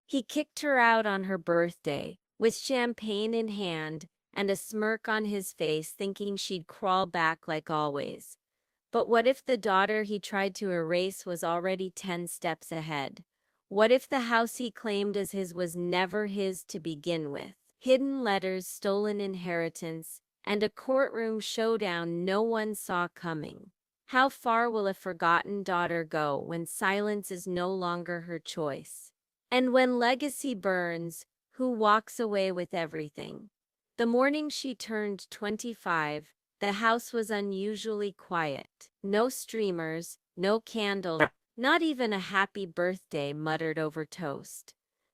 He kicked her out on her birthday, with champagne in hand and a smirk on his face, thinking she'd crawl back like always. But what if the daughter he tried to erase was already 10 steps ahead? What if the house he claimed as his was never his to begin with? Hidden letters, stolen inheritance, and a courtroom showdown no one saw coming. How far will a forgotten daughter go when silence is no longer her choice? And when legacy burns, who walks away with everything? The morning she turned 25, the house was unusually quiet. No streamers, no candles, not even a happy birthday muttered over toast.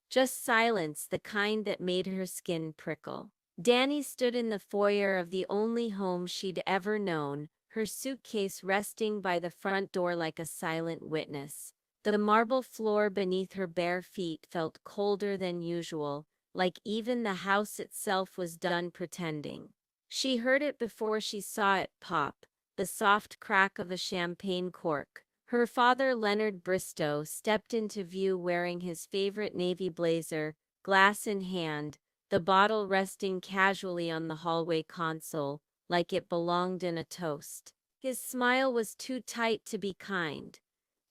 Just silence, the kind that made her skin prickle. Danny stood in the foyer of the only home she'd ever known, her suitcase resting by the front door like a silent witness. The marble floor beneath her bare feet felt colder than usual, like even the house itself was done pretending. She heard it before she saw it pop, the soft crack of a champagne cork. Her father, Leonard Bristow, stepped into view wearing his favorite navy blazer, glass in hand, the bottle resting casually on the hallway console, like it belonged in a toast. His smile was too tight to be kind.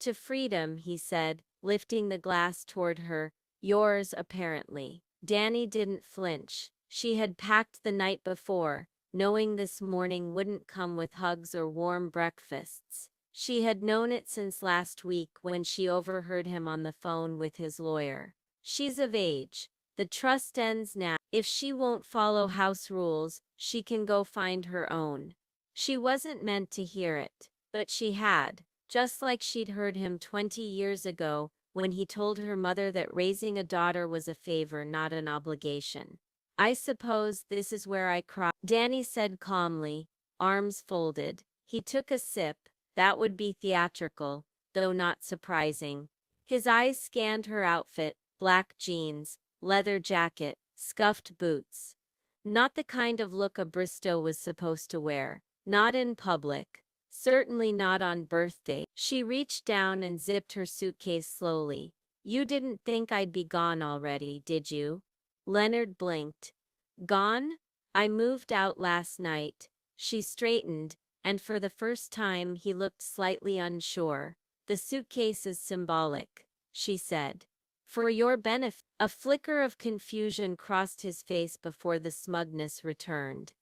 "To freedom," he said, lifting the glass toward her. "Yours, apparently." Danny didn't flinch. She had packed the night before, knowing this morning wouldn't come with hugs or warm breakfasts. She had known it since last week when she overheard him on the phone with his lawyer. She's of age. The trust ends now. If she won't follow house rules, she can go find her own. She wasn't meant to hear it, but she had, just like she'd heard him 20 years ago when he told her mother that raising a daughter was a favor, not an obligation. "I suppose this is where I cry," Danny said calmly, arms folded. He took a sip. That would be theatrical, though not surprising. His eyes scanned her outfit, black jeans, leather jacket, scuffed boots. Not the kind of look a Bristow was supposed to wear. Not in public. Certainly not on birthday. She reached down and zipped her suitcase slowly. "You didn't think I'd be gone already, did you?" Leonard blinked. "Gone? I moved out last night." She straightened, and for the first time he looked slightly unsure. "The suitcase is symbolic," she said. "For your benefit." A flicker of confusion crossed his face before the smugness returned.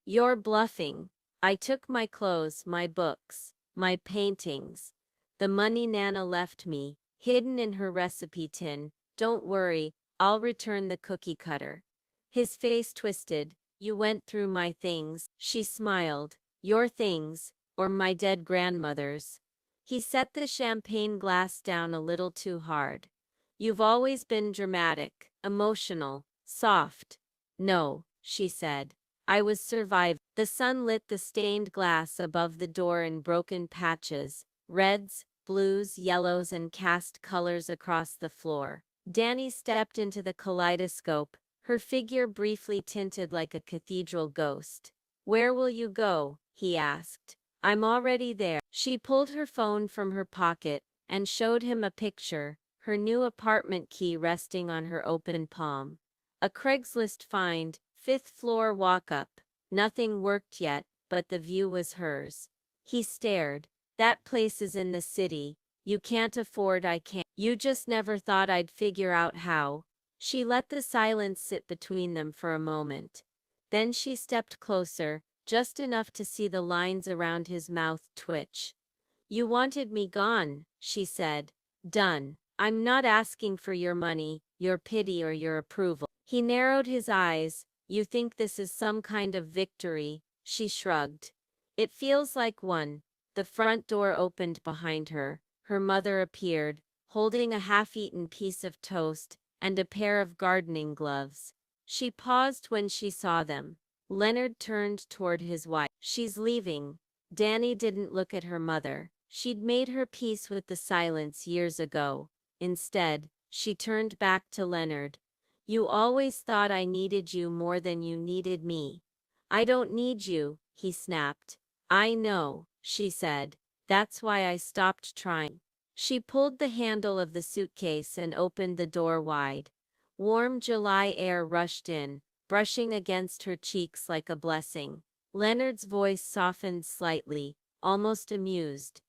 "You're bluffing. I took my clothes, my books, my paintings. The money Nana left me, hidden in her recipe tin. Don't worry, I'll return the cookie cutter." His face twisted. "You went through my things." She smiled. "Your things, or my dead grandmother's." He set the champagne glass down a little too hard. "You've always been dramatic, emotional, soft." "No," she said. "I was surviving." The sun lit the stained glass above the door in broken patches, reds, blues, yellows, and cast colors across the floor. Danny stepped into the kaleidoscope, her figure briefly tinted like a cathedral ghost. "Where will you go?" he asked. "I'm already there." She pulled her phone from her pocket and showed him a picture, her new apartment key resting on her open palm. A Craigslist find, 5th floor walk-up. Nothing worked yet, but the view was hers. He stared. "That place is in the city. You can't afford. I can't." "You just never thought I'd figure out how." She let the silence sit between them for a moment. Then she stepped closer, just enough to see the lines around his mouth twitch. "You wanted me gone," she said. "Done. I'm not asking for your money, your pity, or your approval." He narrowed his eyes. "You think this is some kind of victory?" She shrugged. "It feels like one." The front door opened behind her. Her mother appeared, holding a half-eaten piece of toast and a pair of gardening gloves. She paused when she saw them. Leonard turned toward his wife. "She's leaving." Danny didn't look at her mother. She'd made her peace with the silence years ago. Instead, she turned back to Leonard. "You always thought I needed you more than you needed me." "I don't need you," he snapped. "I know," she said. "That's why I stopped trying." She pulled the handle of the suitcase and opened the door wide. Warm July air rushed in, brushing against her cheeks like a blessing. Leonard's voice softened slightly, almost amused.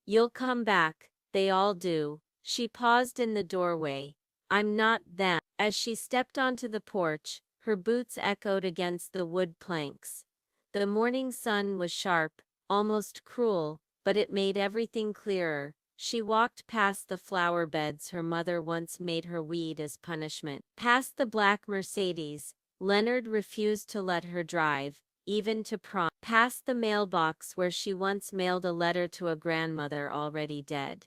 "You'll come back, they all do." She paused in the doorway. "I'm not them." As she stepped onto the porch, her boots echoed against the wood planks. The morning sun was sharp, almost cruel, but it made everything clearer. She walked past the flower beds her mother once made her weed as punishment. Past the black Mercedes Leonard refused to let her drive, even to prom. Past the mailbox where she once mailed a letter to a grandmother already dead.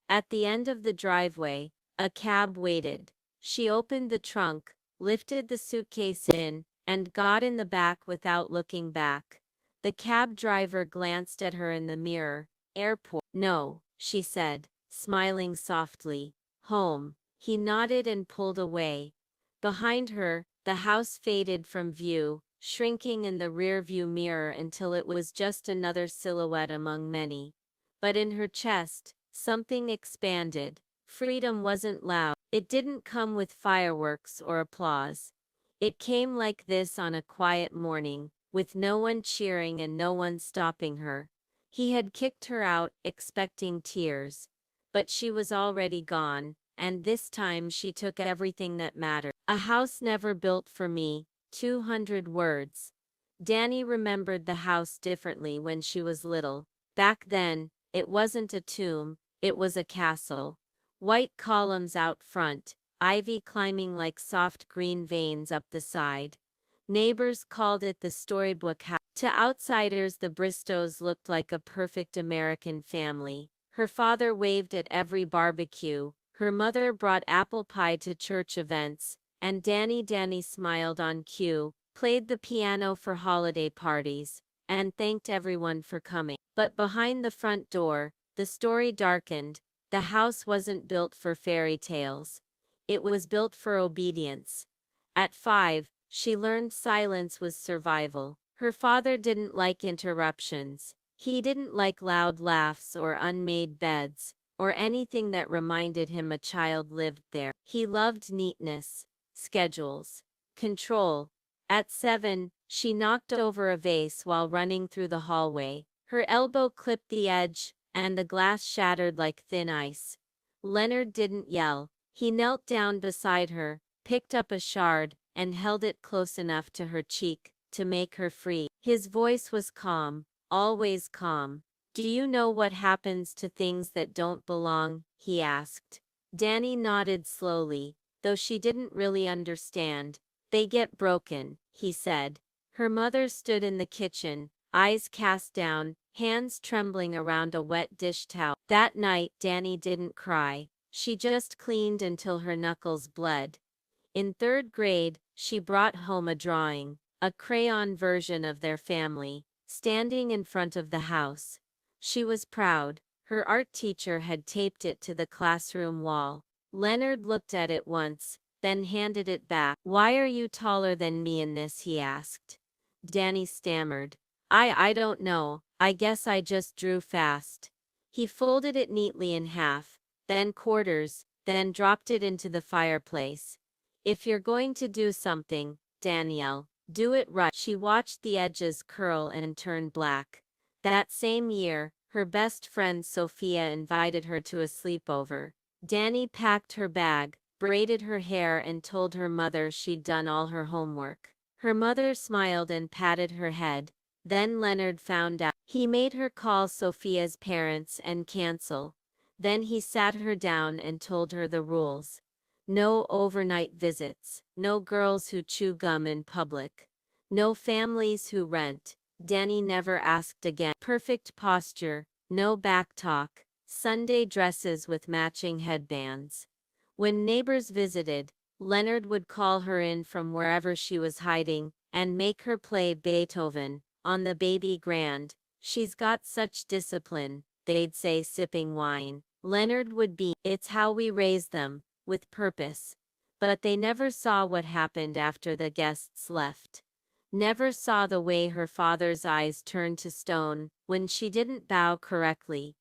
At the end of the driveway, a cab waited. She opened the trunk, lifted the suitcase in, and got in the back without looking back. The cab driver glanced at her in the mirror. "Airport." "No," she said, smiling softly. "Home." He nodded and pulled away. Behind her, the house faded from view, shrinking in the rearview mirror until it was just another silhouette among many. But in her chest, something expanded. Freedom wasn't loud. It didn't come with fireworks or applause. It came like this on a quiet morning, with no one cheering and no one stopping her. He had kicked her out, expecting tears. But she was already gone, and this time she took everything that mattered. "A house never built for me." 200 words. Danny remembered the house differently when she was little. Back then, it wasn't a tomb, it was a castle. White columns out front, ivy climbing like soft green veins up the side. Neighbors called it the storybook house. To outsiders, the Bristows looked like a perfect American family. Her father waved at every barbecue, her mother brought apple pie to church events, and Danny smiled on cue, played the piano for holiday parties, and thanked everyone for coming. But behind the front door, the story darkened. The house wasn't built for fairy tales. It was built for obedience. At 5, she learned silence was survival. Her father didn't like interruptions. He didn't like loud laughs or unmade beds, or anything that reminded him a child lived there. He loved neatness, schedules, control. At 7, she knocked over a vase while running through the hallway. Her elbow clipped the edge, and the glass shattered like thin ice. Leonard didn't yell. He knelt down beside her, picked up a shard, and held it close enough to her cheek to make her free. His voice was calm, always calm. "Do you know what happens to things that don't belong?" he asked. Danny nodded slowly, though she didn't really understand. "They get broken," he said. Her mother stood in the kitchen, eyes cast down, hands trembling around a wet dish towel. That night, Danny didn't cry. She just cleaned until her knuckles bled. In 3rd grade, she brought home a drawing, a crayon version of their family, standing in front of the house. She was proud. Her art teacher had taped it to the classroom wall. Leonard looked at it once, then handed it back. "Why are you taller than me in this?" he asked. Danny stammered. I don't know. I guess I just drew fast." He folded it neatly in half, then quarters, then dropped it into the fireplace. "If you're going to do something, Danielle, do it right." She watched the edges curl and turn black. That same year, her best friend Sophia invited her to a sleepover. Danny packed her bag, braided her hair, and told her mother she'd done all her homework. Her mother smiled and patted her head. Then Leonard found out. He made her call Sophia's parents and cancel. Then he sat her down and told her the rules. No overnight visits, no girls who chew gum in public, no families who rent. Danny never asked again. Perfect posture, no back talk, Sunday dresses with matching headbands. When neighbors visited, Leonard would call her in from wherever she was hiding and make her play Beethoven on the baby grand. "She's got such discipline," they'd say, sipping wine. Leonard would be, "It's how we raise them, with purpose." But they never saw what happened after the guests left. Never saw the way her father's eyes turned to stone when she didn't bow correctly.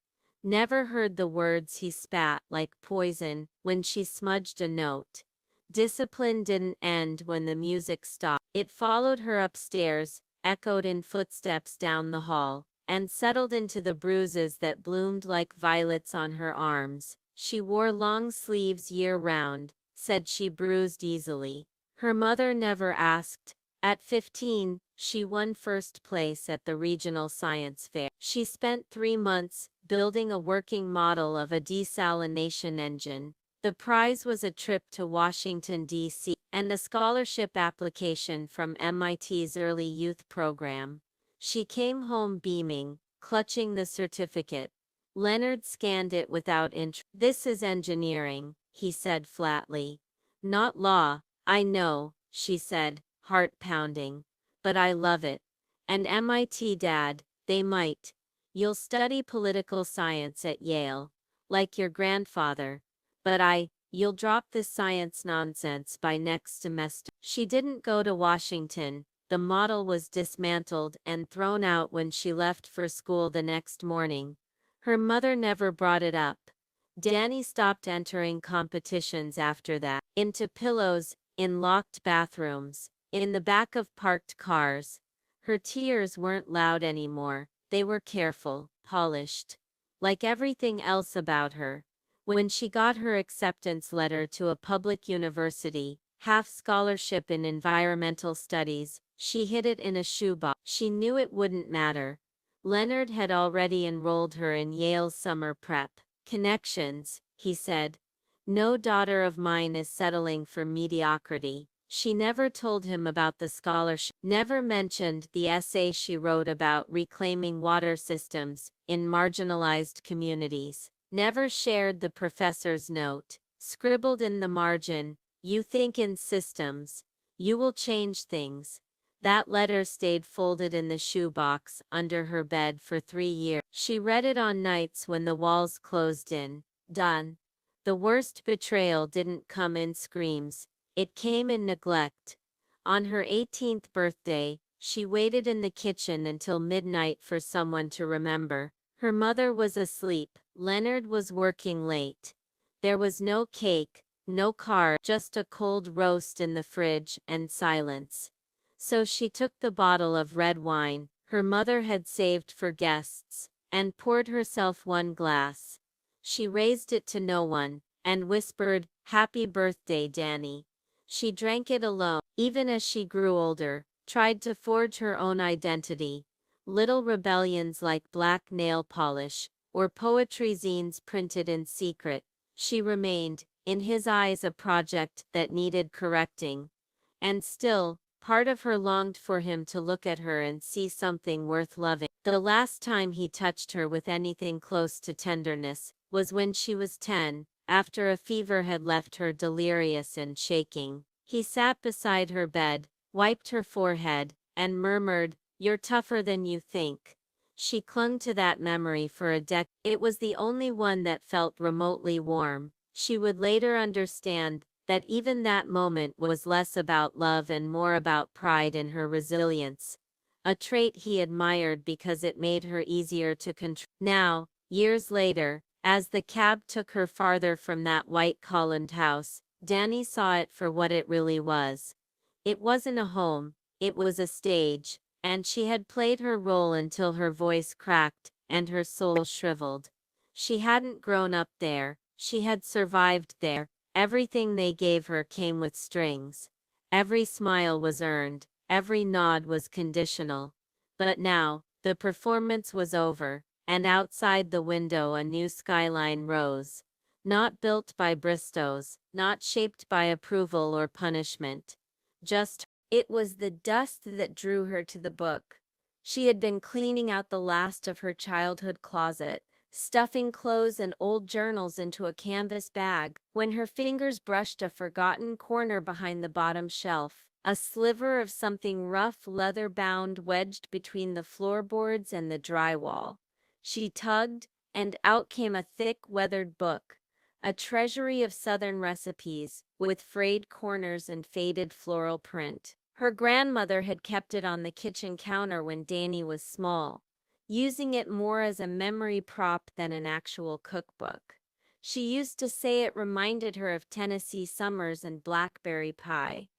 never heard the words he spat like poison when she smudged a note. Discipline didn't end when the music stopped. It followed her upstairs, echoed in footsteps down the hall, and settled into the bruises that bloomed like violets on her arms. She wore long sleeves year-round, said she bruised easily. Her mother never asked. At 15, she won first place at the regional science fair. She spent 3 months building a working model of a desalination engine. The prize was a trip to Washington, D.C., and a scholarship application from MIT's Early Youth Program. She came home beaming, clutching the certificate. Leonard scanned it without interest. "This is engineering," he said flatly. "Not law, I know," she said, heart pounding. "But I love it. And MIT, Dad, they might. You'll study political science at Yale, like your grandfather. But you'll drop this science nonsense by next semester." She didn't go to Washington. The model was dismantled and thrown out when she left for school the next morning. Her mother never brought it up. Danny stopped entering competitions after that. Into pillows, in locked bathrooms, in the back of parked cars. Her tears weren't loud anymore. They were careful, polished. Like everything else about her. When she got her acceptance letter to a public university, half scholarship in environmental studies, she hid it in a shoebox. She knew it wouldn't matter. Leonard had already enrolled her in Yale's summer prep. "Connections," he said. "No daughter of mine is settling for mediocrity." She never told him about the scholarship, never mentioned the essay she wrote about reclaiming water systems in marginalized communities, never shared the professor's note, scribbled in the margin, "You think in systems. You will change things." That letter stayed folded in the shoebox under her bed for 3 years. She read it on nights when the walls closed in. Done. The worst betrayal didn't come in screams. It came in neglect. On her 18th birthday, she waited in the kitchen until midnight for someone to remember. Her mother was asleep. Leonard was working late. There was no cake, no card, just a cold roast in the fridge and silence. So she took the bottle of red wine her mother had saved for guests and poured herself one glass. She raised it to no one and whispered, "Happy birthday, Danny." She drank it alone, even as she grew older, tried to forge her own identity. Little rebellions like black nail polish, or poetry zines printed in secret. She remained, in his eyes, a project that needed correcting. And still, part of her longed for him to look at her and see something worth loving. The last time he touched her with anything close to tenderness was when she was 10, after a fever had left her delirious and shaking. He sat beside her bed, wiped her forehead, and murmured, "You're tougher than you think." She clung to that memory for a decade. It was the only one that felt remotely warm. She would later understand that even that moment was less about love and more about pride in her resilience, a trait he admired because it made her easier to control. Now, years later, as the cab took her farther from that white-columned house, Danny saw it for what it really was. It wasn't a home, it was a stage, and she had played her role until her voice cracked and her soul shriveled. She hadn't grown up there, she had survived there. Everything they gave her came with strings. Every smile was earned, every nod was conditional. But now, the performance was over, and outside the window a new skyline rose. Not built by Bristow's, not shaped by approval or punishment. Just, it was the dust that drew her to the book. She had been cleaning out the last of her childhood closet, stuffing clothes and old journals into a canvas bag, when her fingers brushed a forgotten corner behind the bottom shelf. A sliver of something rough, leather-bound, wedged between the floorboards and the drywall. She tugged, and out came a thick, weathered book. A treasury of Southern recipes, with frayed corners and faded floral print. Her grandmother had kept it on the kitchen counter when Danny was small. using it more as a memory prop than an actual cookbook. She used to say it reminded her of Tennessee summers and blackberry pie.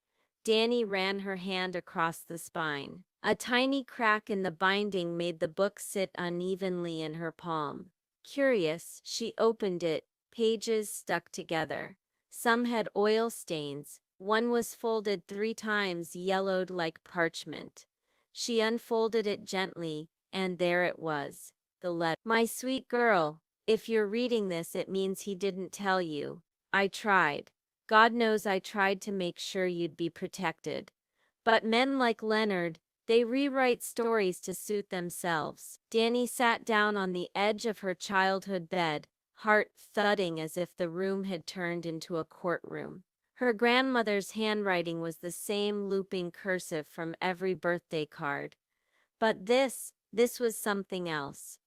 Danny ran her hand across the spine. A tiny crack in the binding made the book sit unevenly in her palm. Curious, she opened it, pages stuck together. Some had oil stains. One was folded 3 times, yellowed like parchment. She unfolded it gently, and there it was, the letter. My sweet girl, if you're reading this, it means he didn't tell you. I tried. God knows I tried to make sure you'd be protected. But men like Leonard, they rewrite stories to suit themselves. Danny sat down on the edge of her childhood bed, heart thudding as if the room had turned into a courtroom. Her grandmother's handwriting was the same looping cursive from every birthday card. But this was something else.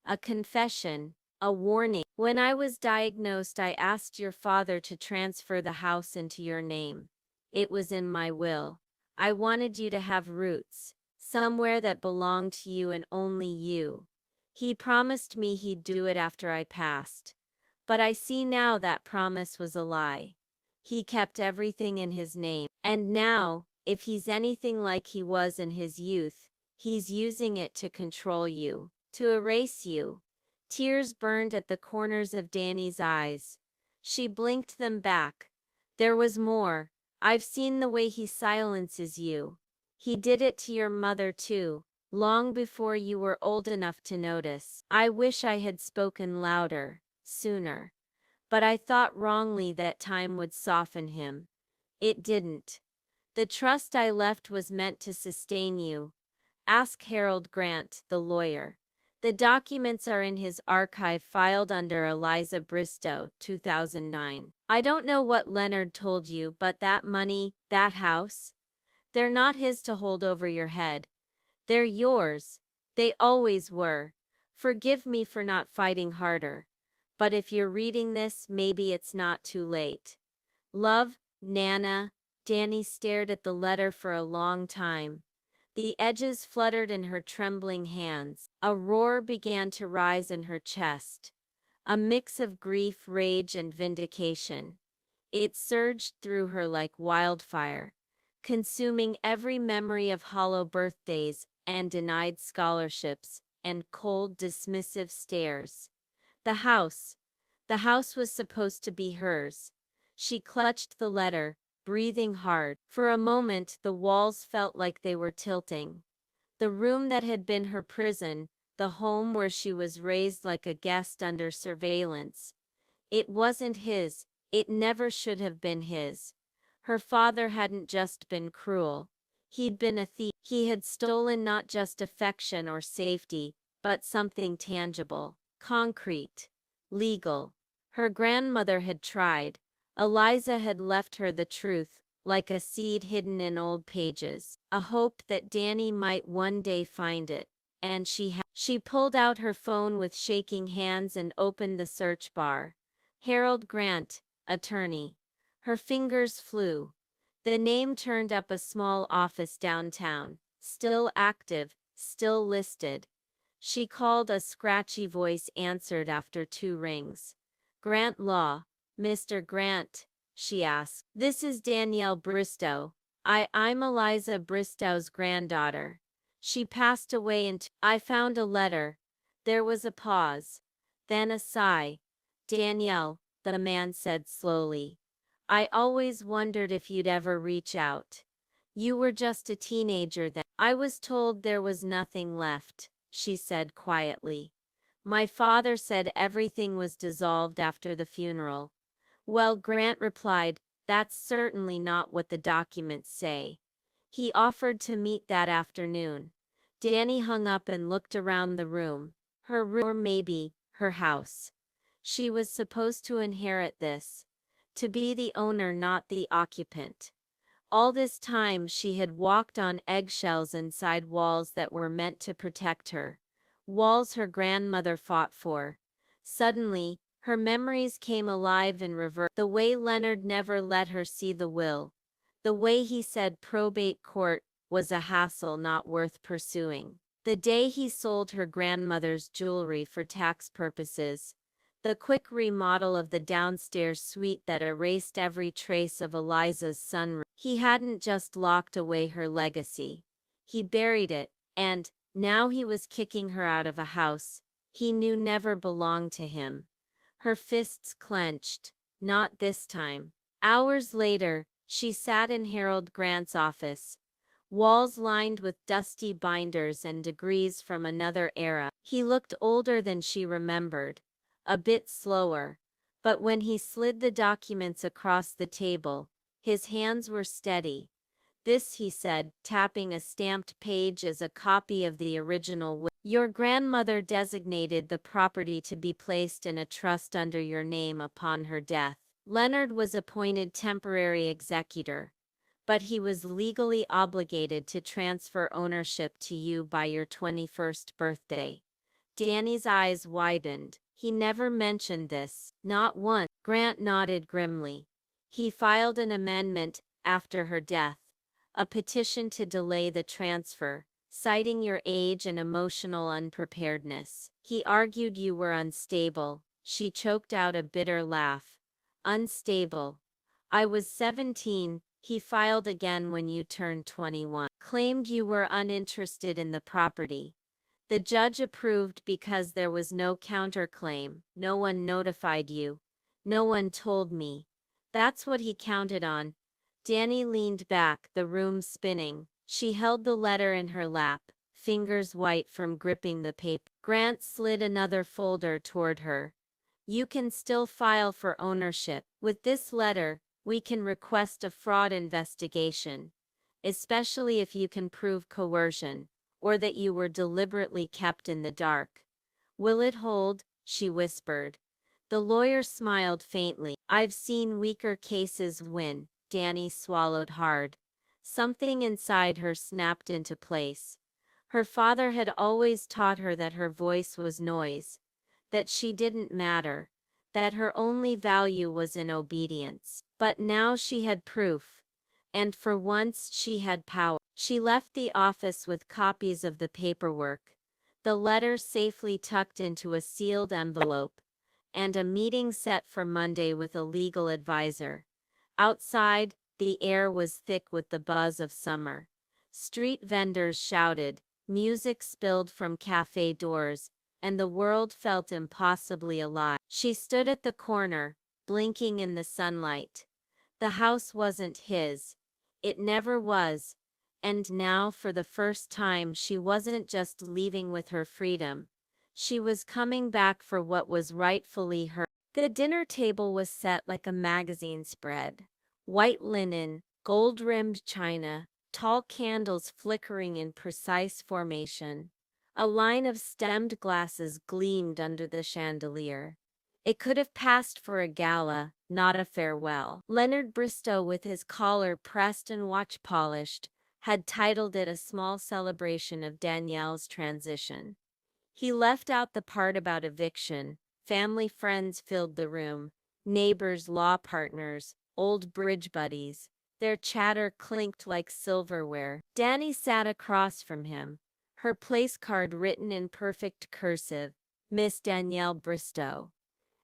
A confession, a warning. When I was diagnosed, I asked your father to transfer the house into your name. It was in my will. I wanted you to have roots, somewhere that belonged to you and only you. He promised me he'd do it after I passed. But I see now that promise was a lie. He kept everything in his name. And now, if he's anything like he was in his youth, he's using it to control you, to erase you. Tears burned at the corners of Danny's eyes. She blinked them back. There was more. I've seen the way he silences you. He did it to your mother too, long before you were old enough to notice. I wish I had spoken louder, sooner. But I thought wrongly that time would soften him. It didn't. The trust I left was meant to sustain you. Ask Harold Grant, the lawyer. The documents are in his archive, filed under Eliza Bristow, 2009. I don't know what Leonard told you, but that money, that house, they're not his to hold over your head. They're yours. They always were. Forgive me for not fighting harder. But if you're reading this, maybe it's not too late. Love, Nana. Danny stared at the letter for a long time. The edges fluttered in her trembling hands. A roar began to rise in her chest. A mix of grief, rage, and vindication. It surged through her like wildfire, consuming every memory of hollow birthdays and denied scholarships and cold, dismissive stares. The house. The house was supposed to be hers. She clutched the letter, breathing hard. For a moment, the walls felt like they were tilting. The room that had been her prison, the home where she was raised like a guest under surveillance. It wasn't his. It never should have been his. Her father hadn't just been cruel. He'd been a thief. He had stolen not just affection or safety, but something tangible, concrete, legal. Her grandmother had tried. Eliza had left her the truth, like a seed hidden in old pages, a hope that Danny might one day find it. And she had. She pulled out her phone with shaking hands and opened the search bar. Harold Grant, attorney. Her fingers flew. The name turned up: a small office downtown, still active, still listed. She called. A scratchy voice answered after 2 rings. Grant Law. Mr. Grant, she asked. This is Danielle Bristow. I'm Eliza Bristow's granddaughter. She passed away and I found a letter. There was a pause. Then a sigh. Danielle, the man said slowly. I always wondered if you'd ever reach out. You were just a teenager then. I was told there was nothing left, she said quietly. My father said everything was dissolved after the funeral. Well, Grant replied, that's certainly not what the documents say. He offered to meet that afternoon. Danny hung up and looked around the room. Her room, or maybe her house. She was supposed to inherit this. To be the owner, not the occupant. All this time she had walked on eggshells inside walls that were meant to protect her. Walls her grandmother fought for. Suddenly, her memories came alive in reverse. The way Leonard never let her see the will. The way he said probate court was a hassle not worth pursuing. The day he sold her grandmother's jewelry for tax purposes. The quick remodel of the downstairs suite that erased every trace of Eliza's sunroom. He hadn't just locked away her legacy. He buried it, and now he was kicking her out of a house he knew never belonged to him. Her fists clenched. Not this time. Hours later, she sat in Harold Grant's office, walls lined with dusty binders and degrees from another era. He looked older than she remembered, a bit slower, but when he slid the documents across the table, his hands were steady. This, he said, tapping a stamped page, is a copy of the original will. Your grandmother designated the property to be placed in a trust under your name upon her death. Leonard was appointed temporary executor, but he was legally obligated to transfer ownership to you by your 21st birthday. Danny's eyes widened. He never mentioned this, not once. Grant nodded grimly. He filed an amendment after her death, a petition to delay the transfer, citing your age and emotional unpreparedness. He argued you were unstable. She choked out a bitter laugh. Unstable. I was 17. He filed again when you turned 21. Claimed you were uninterested in the property. The judge approved because there was no counterclaim. No one notified you. No one told me. That's what he counted on. Danny leaned back, the room spinning. She held the letter in her lap, fingers white from gripping the paper. Grant slid another folder toward her. You can still file for ownership. With this letter, we can request a fraud investigation, especially if you can prove coercion, or that you were deliberately kept in the dark. Will it hold? She whispered. The lawyer smiled faintly. I've seen weaker cases win. Danny swallowed hard. Something inside her snapped into place. Her father had always taught her that her voice was noise, that she didn't matter, that her only value was in obedience. But now she had proof, and for once she had power. She left the office with copies of the paperwork, the letter safely tucked into a sealed envelope, and a meeting set for Monday with a legal advisor. Outside, the air was thick with the buzz of summer. Street vendors shouted, music spilled from cafe doors, and the world felt impossibly alive. She stood at the corner, blinking in the sunlight. The house wasn't his. It never was. And now, for the first time, she wasn't just leaving with her freedom. She was coming back for what was rightfully hers. The dinner table was set like a magazine spread. White linen, gold-rimmed china, tall candles flickering in precise formation. A line of stemmed glasses gleamed under the chandelier. It could have passed for a gala, not a farewell. Leonard Bristow, with his collar pressed and watch polished, had titled it a small celebration of Danielle's transition. He left out the part about eviction. Family friends filled the room, neighbors, law partners, old bridge buddies. Their chatter clinked like silverware. Danny sat across from him, her place card written in perfect cursive, Miss Danielle Bristow.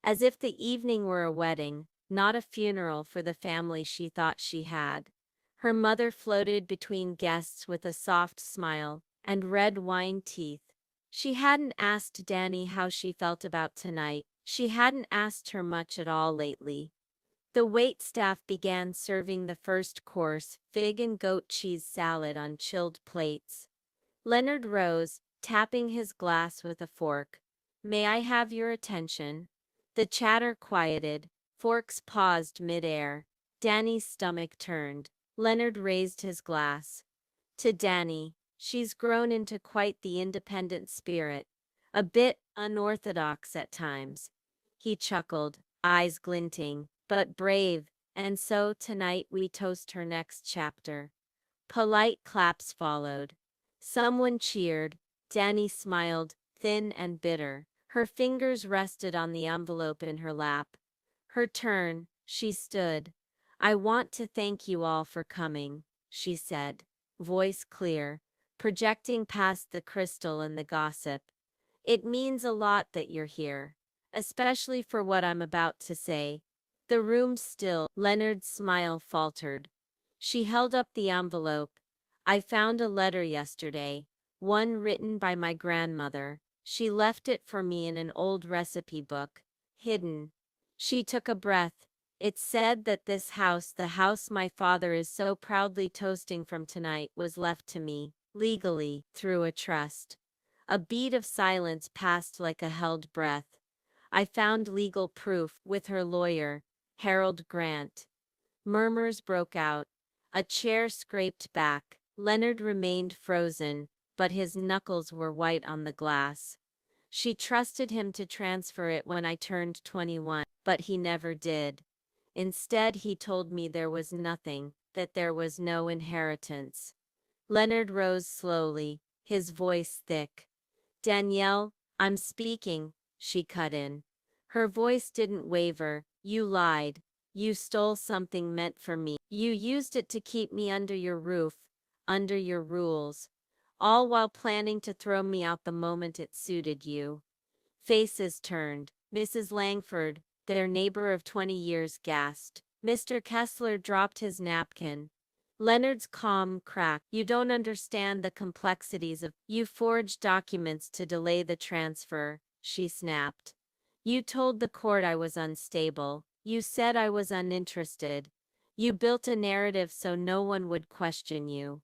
As if the evening were a wedding, not a funeral for the family she thought she had. Her mother floated between guests with a soft smile and red wine teeth. She hadn't asked Danny how she felt about tonight. She hadn't asked her much at all lately. The waitstaff began serving the first course, fig and goat cheese salad on chilled plates. Leonard rose, tapping his glass with a fork. May I have your attention? The chatter quieted. Forks paused mid-air. Danny's stomach turned. Leonard raised his glass. To Danny, she's grown into quite the independent spirit, a bit unorthodox at times. He chuckled, eyes glinting, but brave, and so tonight we toast her next chapter. Polite claps followed. Someone cheered. Danny smiled, thin and bitter. Her fingers rested on the envelope in her lap. Her turn, she stood. I want to thank you all for coming, she said, voice clear, projecting past the crystal and the gossip. It means a lot that you're here, especially for what I'm about to say. The room still. Leonard's smile faltered. She held up the envelope. I found a letter yesterday, one written by my grandmother. She left it for me in an old recipe book, hidden. She took a breath. It said that this house, the house my father is so proudly toasting from tonight, was left to me, legally, through a trust. A beat of silence passed like a held breath. I found legal proof with her lawyer, Harold Grant. Murmurs broke out. A chair scraped back. Leonard remained frozen, but his knuckles were white on the glass. She trusted him to transfer it when I turned 21, but he never did. Instead, he told me there was nothing, that there was no inheritance. Leonard rose slowly, his voice thick. Danielle, I'm speaking, she cut in. Her voice didn't waver. You lied. You stole something meant for me. You used it to keep me under your roof, under your rules, all while planning to throw me out the moment it suited you. Faces turned. Mrs. Langford, their neighbor of 20 years, gasped. Mr. Kessler dropped his napkin. Leonard's calm cracked. You don't understand the complexities of. You forged documents to delay the transfer, she snapped. You told the court I was unstable. You said I was uninterested. You built a narrative so no one would question you.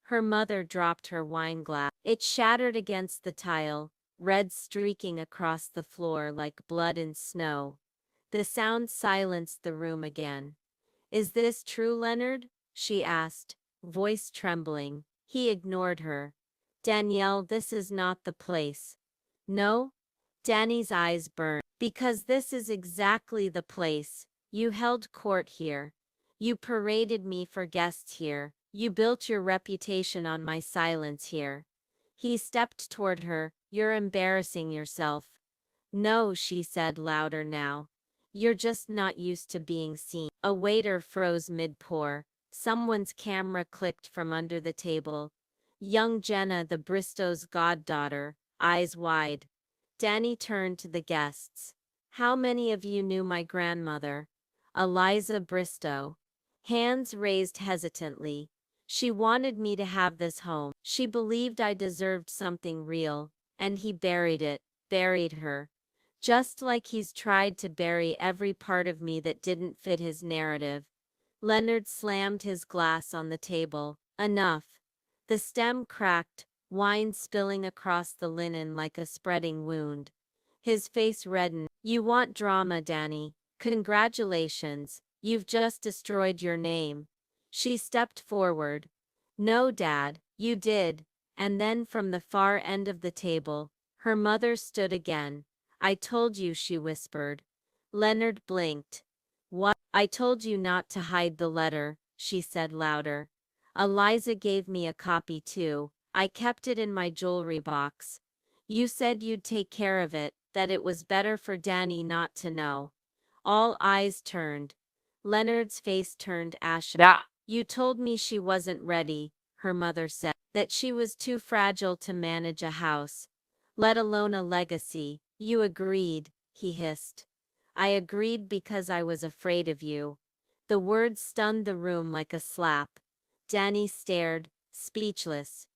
Her mother dropped her wine glass. It shattered against the tile, red streaking across the floor like blood in snow. The sound silenced the room again. Is this true, Leonard? She asked, voice trembling. He ignored her. Danielle, this is not the place. No? Danny's eyes burned. Because this is exactly the place. You held court here. You paraded me for guests here. You built your reputation on my silence here. He stepped toward her. You're embarrassing yourself. No, she said louder now. You're just not used to being seen. A waiter froze mid-pour. Someone's camera clicked from under the table. Young Jenna, the Bristow's goddaughter, eyes wide. Danny turned to the guests. How many of you knew my grandmother? Eliza Bristow. Hands raised hesitantly. She wanted me to have this home. She believed I deserved something real, and he buried it, buried her. Just like he's tried to bury every part of me that didn't fit his narrative. Leonard slammed his glass on the table. Enough. The stem cracked, wine spilling across the linen like a spreading wound. His face reddened. You want drama, Danny. Congratulations. You've just destroyed your name. She stepped forward. No, Dad, you did. And then from the far end of the table, her mother stood again. I told you, she whispered. Leonard blinked. What? I told you not to hide the letter, she said louder. Eliza gave me a copy too. I kept it in my jewelry box. You said you'd take care of it, that it was better for Danny not to know. All eyes turned. Leonard's face turned ashen. Yeah. You told me she wasn't ready, her mother said, that she was too fragile to manage a house, let alone a legacy. You agreed, he hissed. I agreed because I was afraid of you. The words stunned the room like a slap. Danny stared, speechless.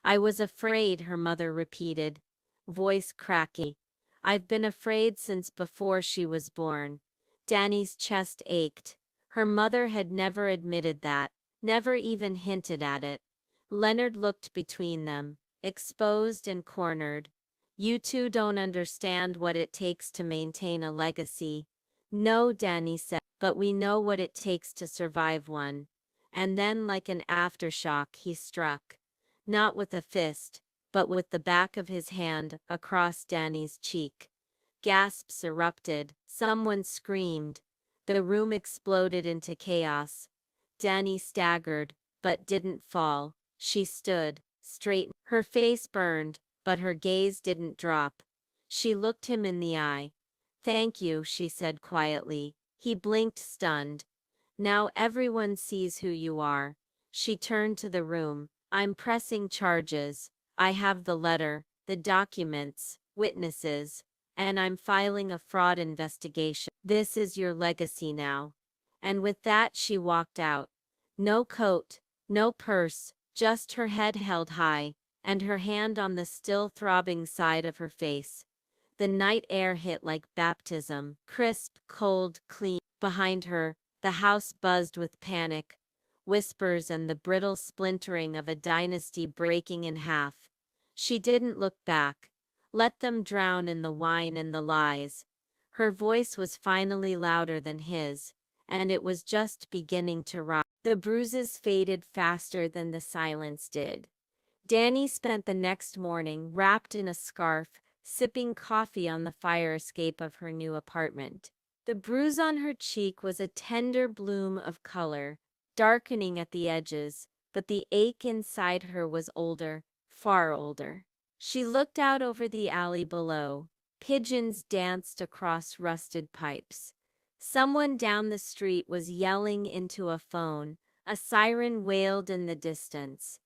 I was afraid, her mother repeated, voice cracking. I've been afraid since before she was born. Danny's chest ached. Her mother had never admitted that, never even hinted at it. Leonard looked between them, exposed and cornered. You two don't understand what it takes to maintain a legacy. No, Danny said, but we know what it takes to survive one. And then, like an aftershock, he struck. Not with a fist, but with the back of his hand across Danny's cheek. Gasps erupted. Someone screamed. The room exploded into chaos. Danny staggered, but didn't fall. She stood, straight. Her face burned, but her gaze didn't drop. She looked him in the eye. Thank you, she said quietly. He blinked, stunned. Now everyone sees who you are. She turned to the room. I'm pressing charges. I have the letter, the documents, witnesses, and I'm filing a fraud investigation. This is your legacy now." And with that, she walked out. No coat, no purse, just her head held high, and her hand on the still throbbing side of her face. The night air hit like baptism, crisp, cold, clean. Behind her, the house buzzed with panic, whispers, and the brittle splintering of a dynasty breaking in half. She didn't look back. Let them drown in the wine and the lies. Her voice was finally louder than his, and it was just beginning to rise. The bruises faded faster than the silence did. Danny spent the next morning wrapped in a scarf, sipping coffee on the fire escape of her new apartment. The bruise on her cheek was a tender bloom of color, darkening at the edges, but the ache inside her was older, far older. She looked out over the alley below. Pigeons danced across rusted pipes. Someone down the street was yelling into a phone. A siren wailed in the distance.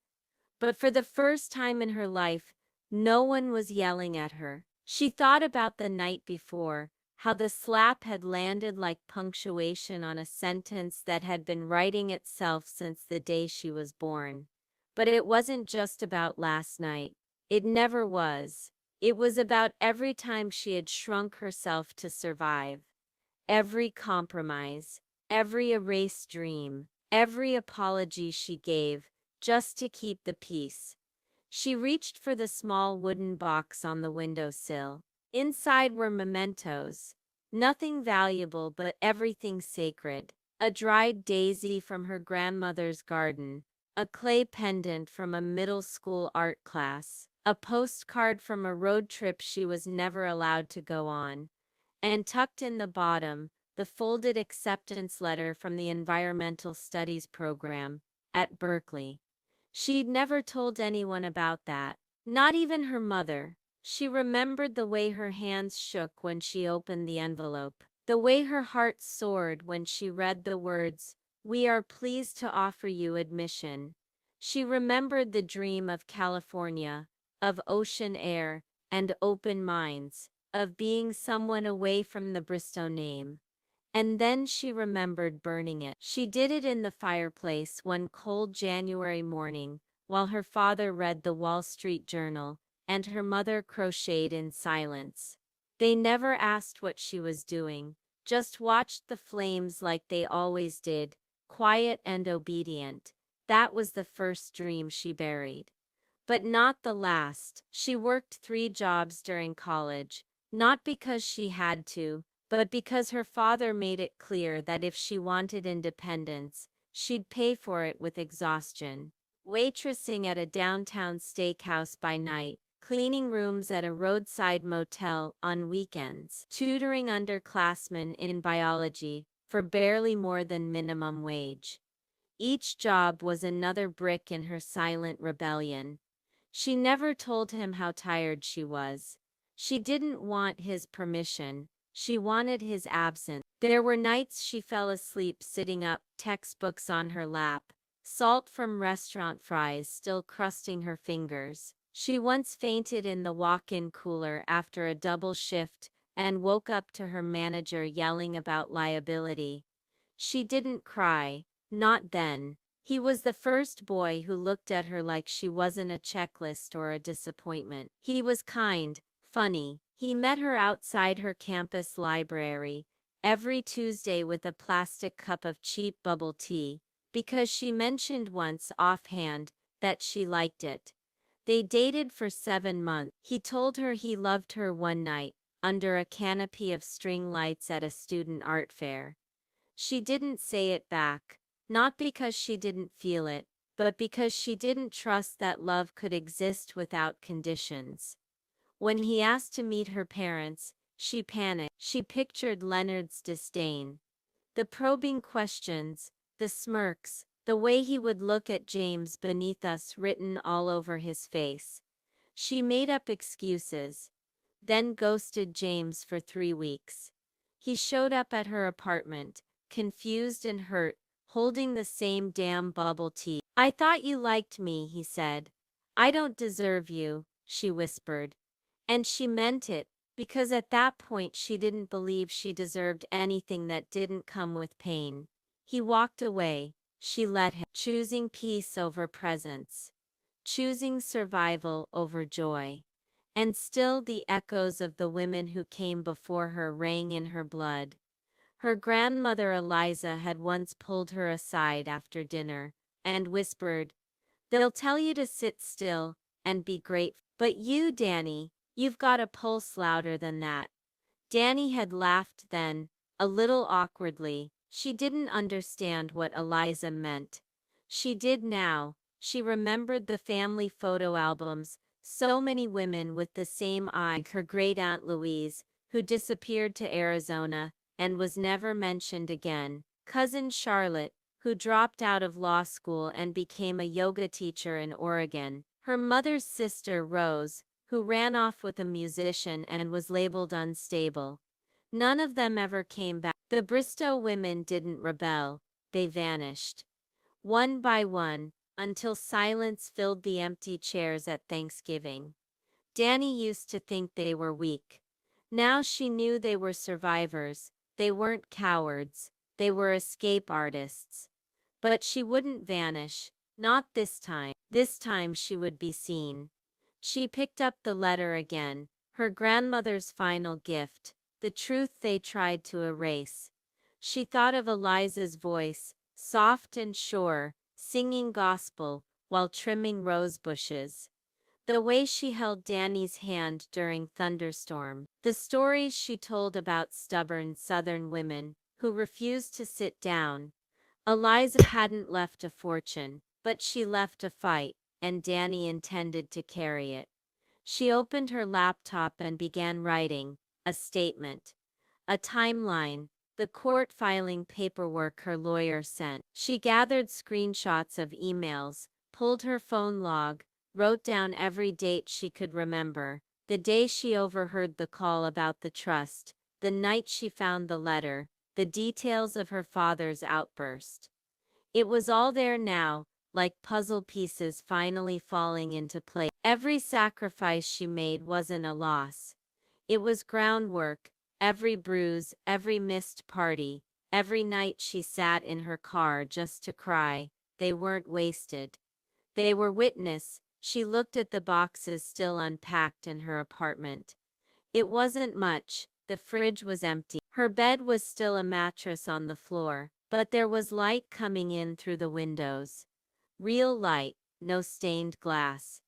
But for the first time in her life, no one was yelling at her. She thought about the night before, how the slap had landed like punctuation on a sentence that had been writing itself since the day she was born. But it wasn't just about last night. It never was. It was about every time she had shrunk herself to survive. Every compromise, every erased dream, every apology she gave, just to keep the peace. She reached for the small wooden box on the windowsill. Inside were mementos. Nothing valuable, but everything sacred. A dried daisy from her grandmother's garden, a clay pendant from a middle school art class, a postcard from a road trip she was never allowed to go on, and tucked in the bottom, the folded acceptance letter from the environmental studies program at Berkeley. She'd never told anyone about that, not even her mother. She remembered the way her hands shook when she opened the envelope, the way her heart soared when she read the words, "We are pleased to offer you admission." She remembered the dream of California, of ocean air and open minds, of being someone away from the Bristow name. And then she remembered burning it. She did it in the fireplace one cold January morning, while her father read the Wall Street Journal, and her mother crocheted in silence. They never asked what she was doing, just watched the flames like they always did, quiet and obedient. That was the first dream she buried. But not the last. She worked 3 jobs during college, not because she had to, but because her father made it clear that if she wanted independence, she'd pay for it with exhaustion. Waitressing at a downtown steakhouse by night, cleaning rooms at a roadside motel on weekends, tutoring underclassmen in biology for barely more than minimum wage. Each job was another brick in her silent rebellion. She never told him how tired she was. She didn't want his permission. She wanted his absence. There were nights she fell asleep sitting up, textbooks on her lap, salt from restaurant fries still crusting her fingers. She once fainted in the walk-in cooler after a double shift and woke up to her manager yelling about liability. She didn't cry, not then. He was the first boy who looked at her like she wasn't a checklist or a disappointment. He was kind, funny. He met her outside her campus library every Tuesday with a plastic cup of cheap bubble tea, because she mentioned once offhand that she liked it. They dated for 7 months. He told her he loved her one night, under a canopy of string lights at a student art fair. She didn't say it back, not because she didn't feel it, but because she didn't trust that love could exist without conditions. When he asked to meet her parents, she panicked. She pictured Leonard's disdain, the probing questions, the smirks, the way he would look at James beneath us written all over his face. She made up excuses, then ghosted James for 3 weeks. He showed up at her apartment, confused and hurt, holding the same damn bubble tea. I thought you liked me, he said. I don't deserve you, she whispered. And she meant it, because at that point she didn't believe she deserved anything that didn't come with pain. He walked away. She let him, choosing peace over presence, choosing survival over joy. And still the echoes of the women who came before her rang in her blood. Her grandmother Eliza had once pulled her aside after dinner and whispered, "They'll tell you to sit still and be grateful. But you, Danny, you've got a pulse louder than that." Danny had laughed then, a little awkwardly. She didn't understand what Eliza meant. She did now. She remembered the family photo albums, so many women with the same eye, her great-aunt Louise, who disappeared to Arizona and was never mentioned again, cousin Charlotte, who dropped out of law school and became a yoga teacher in Oregon, her mother's sister Rose, who ran off with a musician and was labeled unstable. None of them ever came back. The Bristow women didn't rebel, they vanished. One by one, until silence filled the empty chairs at Thanksgiving. Danny used to think they were weak. Now she knew they were survivors. They weren't cowards. They were escape artists. But she wouldn't vanish. Not this time. This time she would be seen. She picked up the letter again, her grandmother's final gift, the truth they tried to erase. She thought of Eliza's voice, soft and sure, singing gospel while trimming rose bushes. The way she held Danny's hand during thunderstorm. The stories she told about stubborn Southern women who refused to sit down. Eliza hadn't left a fortune, but she left a fight, and Danny intended to carry it. She opened her laptop and began writing a statement, a timeline, the court filing paperwork her lawyer sent. She gathered screenshots of emails, pulled her phone log, wrote down every date she could remember, the day she overheard the call about the trust, the night she found the letter, the details of her father's outburst. It was all there now, like puzzle pieces finally falling into place. Every sacrifice she made wasn't a loss. It was groundwork, every bruise, every missed party, every night she sat in her car just to cry, they weren't wasted. They were witness. She looked at the boxes still unpacked in her apartment. It wasn't much. The fridge was empty. Her bed was still a mattress on the floor, but there was light coming in through the windows. Real light, no stained glass.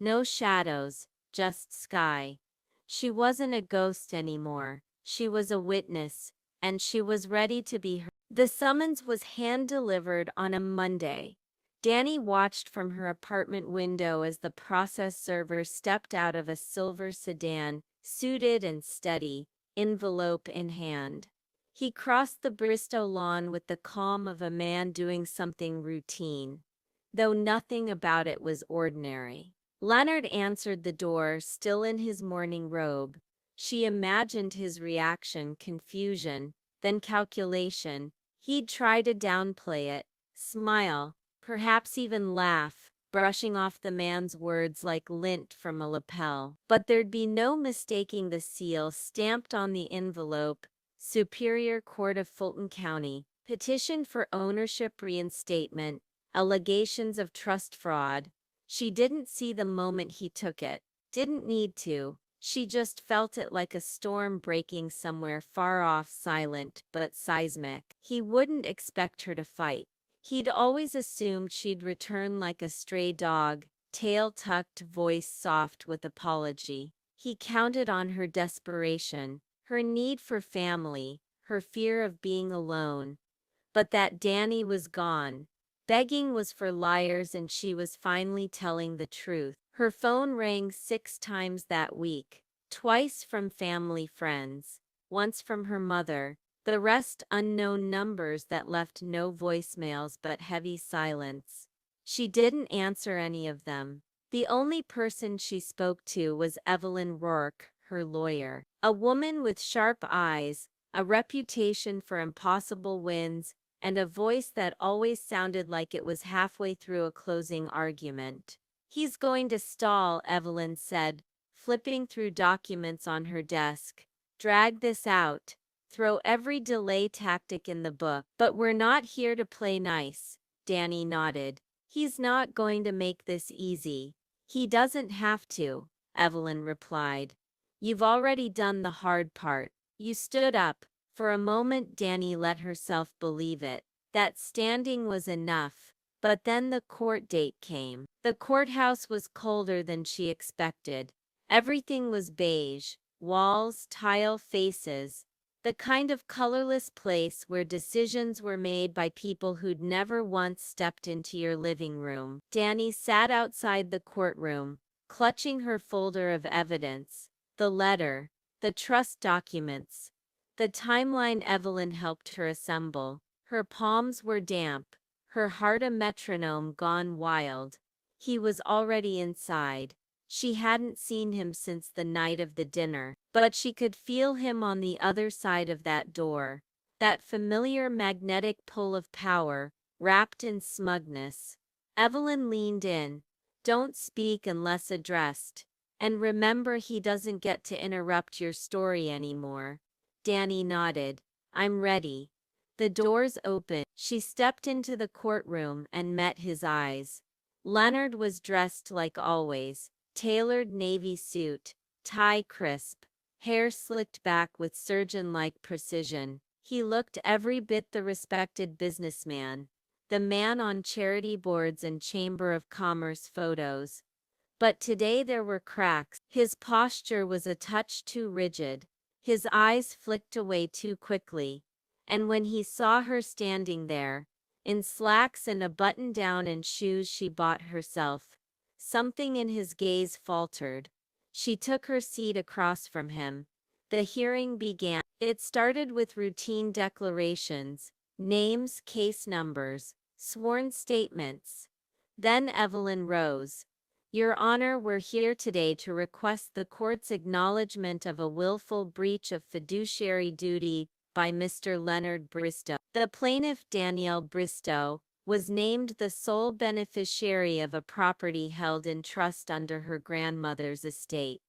No shadows, just sky. She wasn't a ghost anymore. She was a witness, and she was ready to be heard. The summons was hand-delivered on a Monday. Danny watched from her apartment window as the process server stepped out of a silver sedan, suited and steady, envelope in hand. He crossed the Bristow lawn with the calm of a man doing something routine, though nothing about it was ordinary. Leonard answered the door, still in his morning robe. She imagined his reaction, confusion, then calculation. He'd try to downplay it, smile, perhaps even laugh, brushing off the man's words like lint from a lapel. But there'd be no mistaking the seal stamped on the envelope. Superior Court of Fulton County, petition for ownership reinstatement, allegations of trust fraud. She didn't see the moment he took it, didn't need to. She just felt it like a storm breaking somewhere far off, silent but seismic. He wouldn't expect her to fight. He'd always assumed she'd return like a stray dog, tail tucked, voice soft with apology. He counted on her desperation, her need for family, her fear of being alone. But that Danny was gone. Begging was for liars, and she was finally telling the truth. Her phone rang 6 times that week, twice from family friends, once from her mother, the rest unknown numbers that left no voicemails but heavy silence. She didn't answer any of them. The only person she spoke to was Evelyn Rourke, her lawyer, a woman with sharp eyes, a reputation for impossible wins, and a voice that always sounded like it was halfway through a closing argument. He's going to stall, Evelyn said, flipping through documents on her desk. Drag this out. Throw every delay tactic in the book. But we're not here to play nice, Danny nodded. He's not going to make this easy. He doesn't have to, Evelyn replied. You've already done the hard part. You stood up. For a moment Danny let herself believe it. That standing was enough. But then the court date came. The courthouse was colder than she expected. Everything was beige. Walls, tile, faces. The kind of colorless place where decisions were made by people who'd never once stepped into your living room. Danny sat outside the courtroom, clutching her folder of evidence, the letter, the trust documents, the timeline Evelyn helped her assemble. Her palms were damp, her heart a metronome gone wild. He was already inside. She hadn't seen him since the night of the dinner, but she could feel him on the other side of that door. That familiar magnetic pull of power, wrapped in smugness. Evelyn leaned in. Don't speak unless addressed. And remember, he doesn't get to interrupt your story anymore. Danny nodded. I'm ready. The doors opened. She stepped into the courtroom and met his eyes. Leonard was dressed like always. Tailored navy suit, tie crisp, hair slicked back with surgeon-like precision. He looked every bit the respected businessman, the man on charity boards and Chamber of Commerce photos. But today there were cracks. His posture was a touch too rigid. His eyes flicked away too quickly. And when he saw her standing there, in slacks and a button-down and shoes she bought herself, something in his gaze faltered. She took her seat across from him. The hearing began. It started with routine declarations, names, case numbers, sworn statements. Then Evelyn rose. Your Honor, we're here today to request the court's acknowledgement of a willful breach of fiduciary duty by Mr. Leonard Bristow. The plaintiff, Danielle Bristow, was named the sole beneficiary of a property held in trust under her grandmother's estate.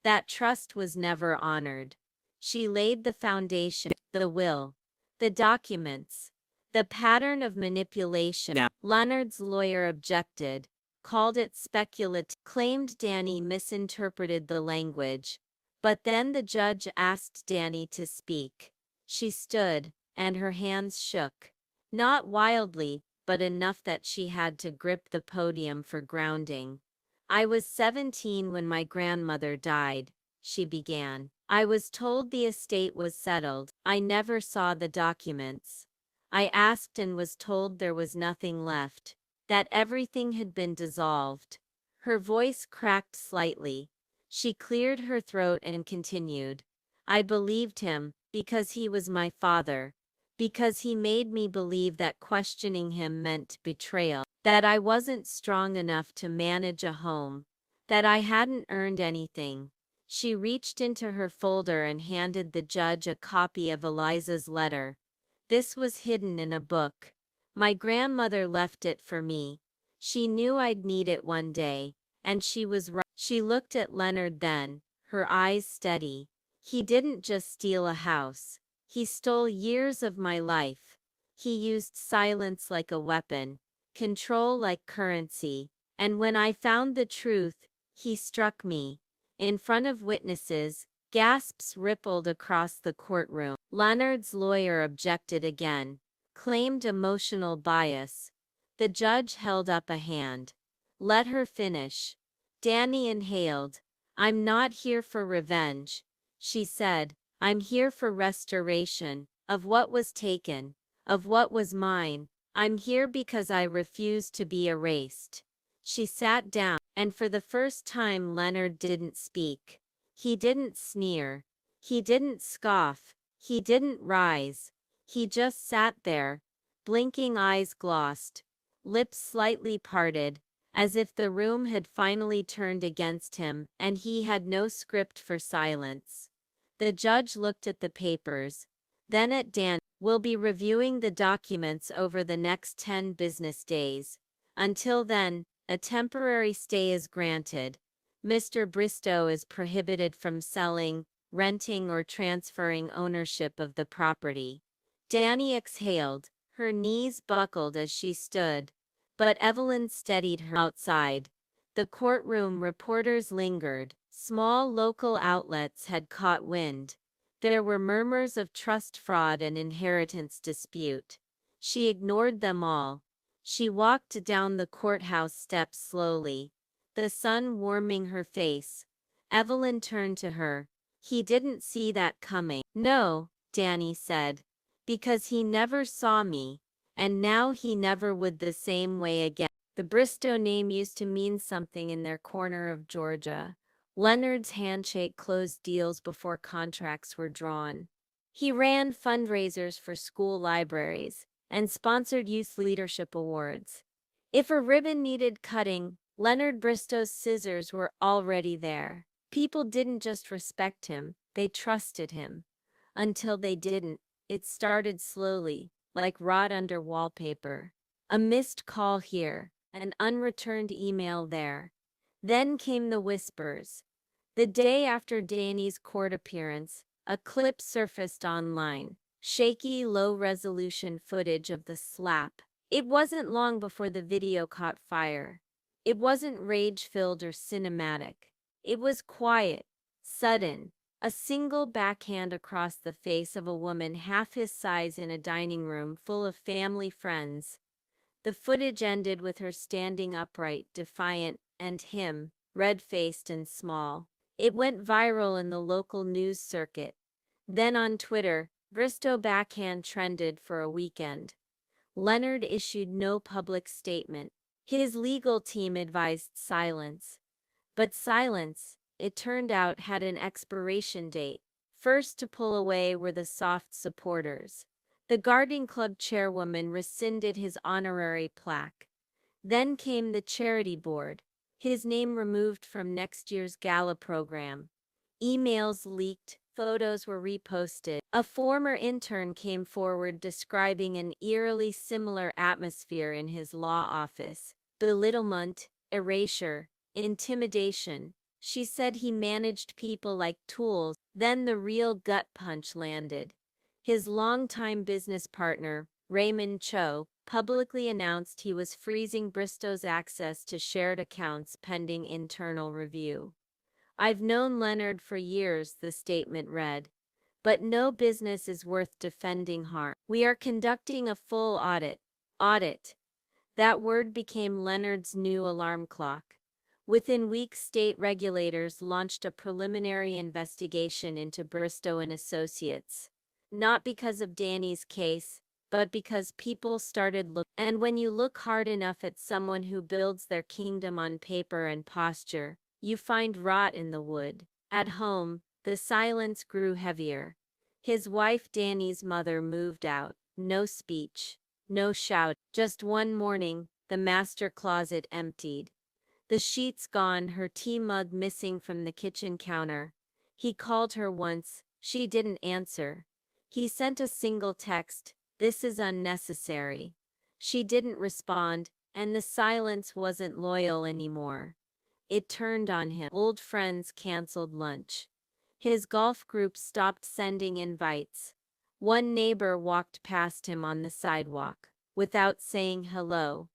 That trust was never honored. She laid the foundation, the will, the documents, the pattern of manipulation. Now, Leonard's lawyer objected, called it speculative, claimed Danny misinterpreted the language. But then the judge asked Danny to speak. She stood, and her hands shook. Not wildly, but enough that she had to grip the podium for grounding. I was 17 when my grandmother died, she began. I was told the estate was settled. I never saw the documents. I asked and was told there was nothing left, that everything had been dissolved. Her voice cracked slightly. She cleared her throat and continued. I believed him, because he was my father. Because he made me believe that questioning him meant betrayal, that I wasn't strong enough to manage a home, that I hadn't earned anything. She reached into her folder and handed the judge a copy of Eliza's letter. This was hidden in a book. My grandmother left it for me. She knew I'd need it one day, and she was right. She looked at Leonard then, her eyes steady. He didn't just steal a house. He stole years of my life. He used silence like a weapon, control like currency, and when I found the truth, he struck me. In front of witnesses, gasps rippled across the courtroom. Leonard's lawyer objected again, claimed emotional bias. The judge held up a hand. Let her finish. Danny inhaled. I'm not here for revenge, she said. I'm here for restoration, of what was taken, of what was mine. I'm here because I refuse to be erased. She sat down, and for the first time Leonard didn't speak. He didn't sneer. He didn't scoff. He didn't rise. He just sat there, blinking eyes glossed, lips slightly parted, as if the room had finally turned against him and he had no script for silence. The judge looked at the papers. Then at Dan, we'll be reviewing the documents over the next 10 business days. Until then, a temporary stay is granted. Mr. Bristow is prohibited from selling, renting, or transferring ownership of the property. Danny exhaled, her knees buckled as she stood, but Evelyn steadied her outside. The courtroom reporters lingered. Small local outlets had caught wind. There were murmurs of trust fraud and inheritance dispute. She ignored them all. She walked down the courthouse steps slowly, the sun warming her face. Evelyn turned to her. He didn't see that coming. No, Danny said, because he never saw me, and now he never would the same way again. The Bristow name used to mean something in their corner of Georgia. Leonard's handshake closed deals before contracts were drawn. He ran fundraisers for school libraries and sponsored youth leadership awards. If a ribbon needed cutting, Leonard Bristow's scissors were already there. People didn't just respect him, they trusted him. Until they didn't. It started slowly, like rot under wallpaper. A missed call here, an unreturned email there. Then came the whispers. The day after Danny's court appearance, a clip surfaced online. Shaky, low-resolution footage of the slap. It wasn't long before the video caught fire. It wasn't rage-filled or cinematic. It was quiet, sudden. A single backhand across the face of a woman half his size in a dining room full of family friends. The footage ended with her standing upright, defiant, and him, red-faced and small. It went viral in the local news circuit. Then on Twitter, Bristow backhand trended for a weekend. Leonard issued no public statement. His legal team advised silence. But silence, it turned out, had an expiration date. First to pull away were the soft supporters. The Garden Club chairwoman rescinded his honorary plaque. Then came the charity board, his name removed from next year's gala program. Emails leaked, photos were reposted. A former intern came forward describing an eerily similar atmosphere in his law office. Belittlement, erasure, intimidation. She said he managed people like tools. Then the real gut punch landed. His longtime business partner, Raymond Cho, publicly announced he was freezing Bristow's access to shared accounts pending internal review. I've known Leonard for years, the statement read. But no business is worth defending harm. We are conducting a full audit. Audit. That word became Leonard's new alarm clock. Within weeks, state regulators launched a preliminary investigation into Bristow and Associates. Not because of Danny's case, but because people started looking. And when you look hard enough at someone who builds their kingdom on paper and posture, you find rot in the wood. At home, the silence grew heavier. His wife Danny's mother moved out. No speech, no shout. Just one morning, the master closet emptied. The sheets gone, her tea mug missing from the kitchen counter. He called her once, she didn't answer. He sent a single text, "This is unnecessary." She didn't respond, and the silence wasn't loyal anymore. It turned on him. Old friends canceled lunch. His golf group stopped sending invites. One neighbor walked past him on the sidewalk, without saying hello.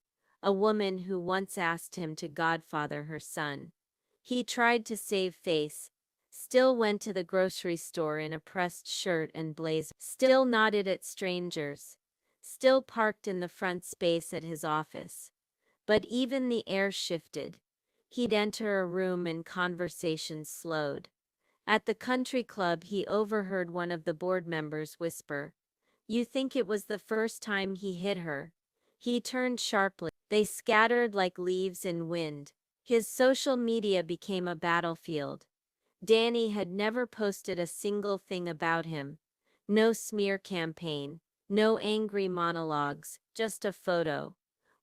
A woman who once asked him to godfather her son. He tried to save face, still went to the grocery store in a pressed shirt and blazer, still nodded at strangers, still parked in the front space at his office. But even the air shifted. He'd enter a room and conversations slowed. At the country club, he overheard one of the board members whisper, "You think it was the first time he hit her?" He turned sharply. They scattered like leaves in wind. His social media became a battlefield. Danny had never posted a single thing about him. No smear campaign, no angry monologues, just a photo.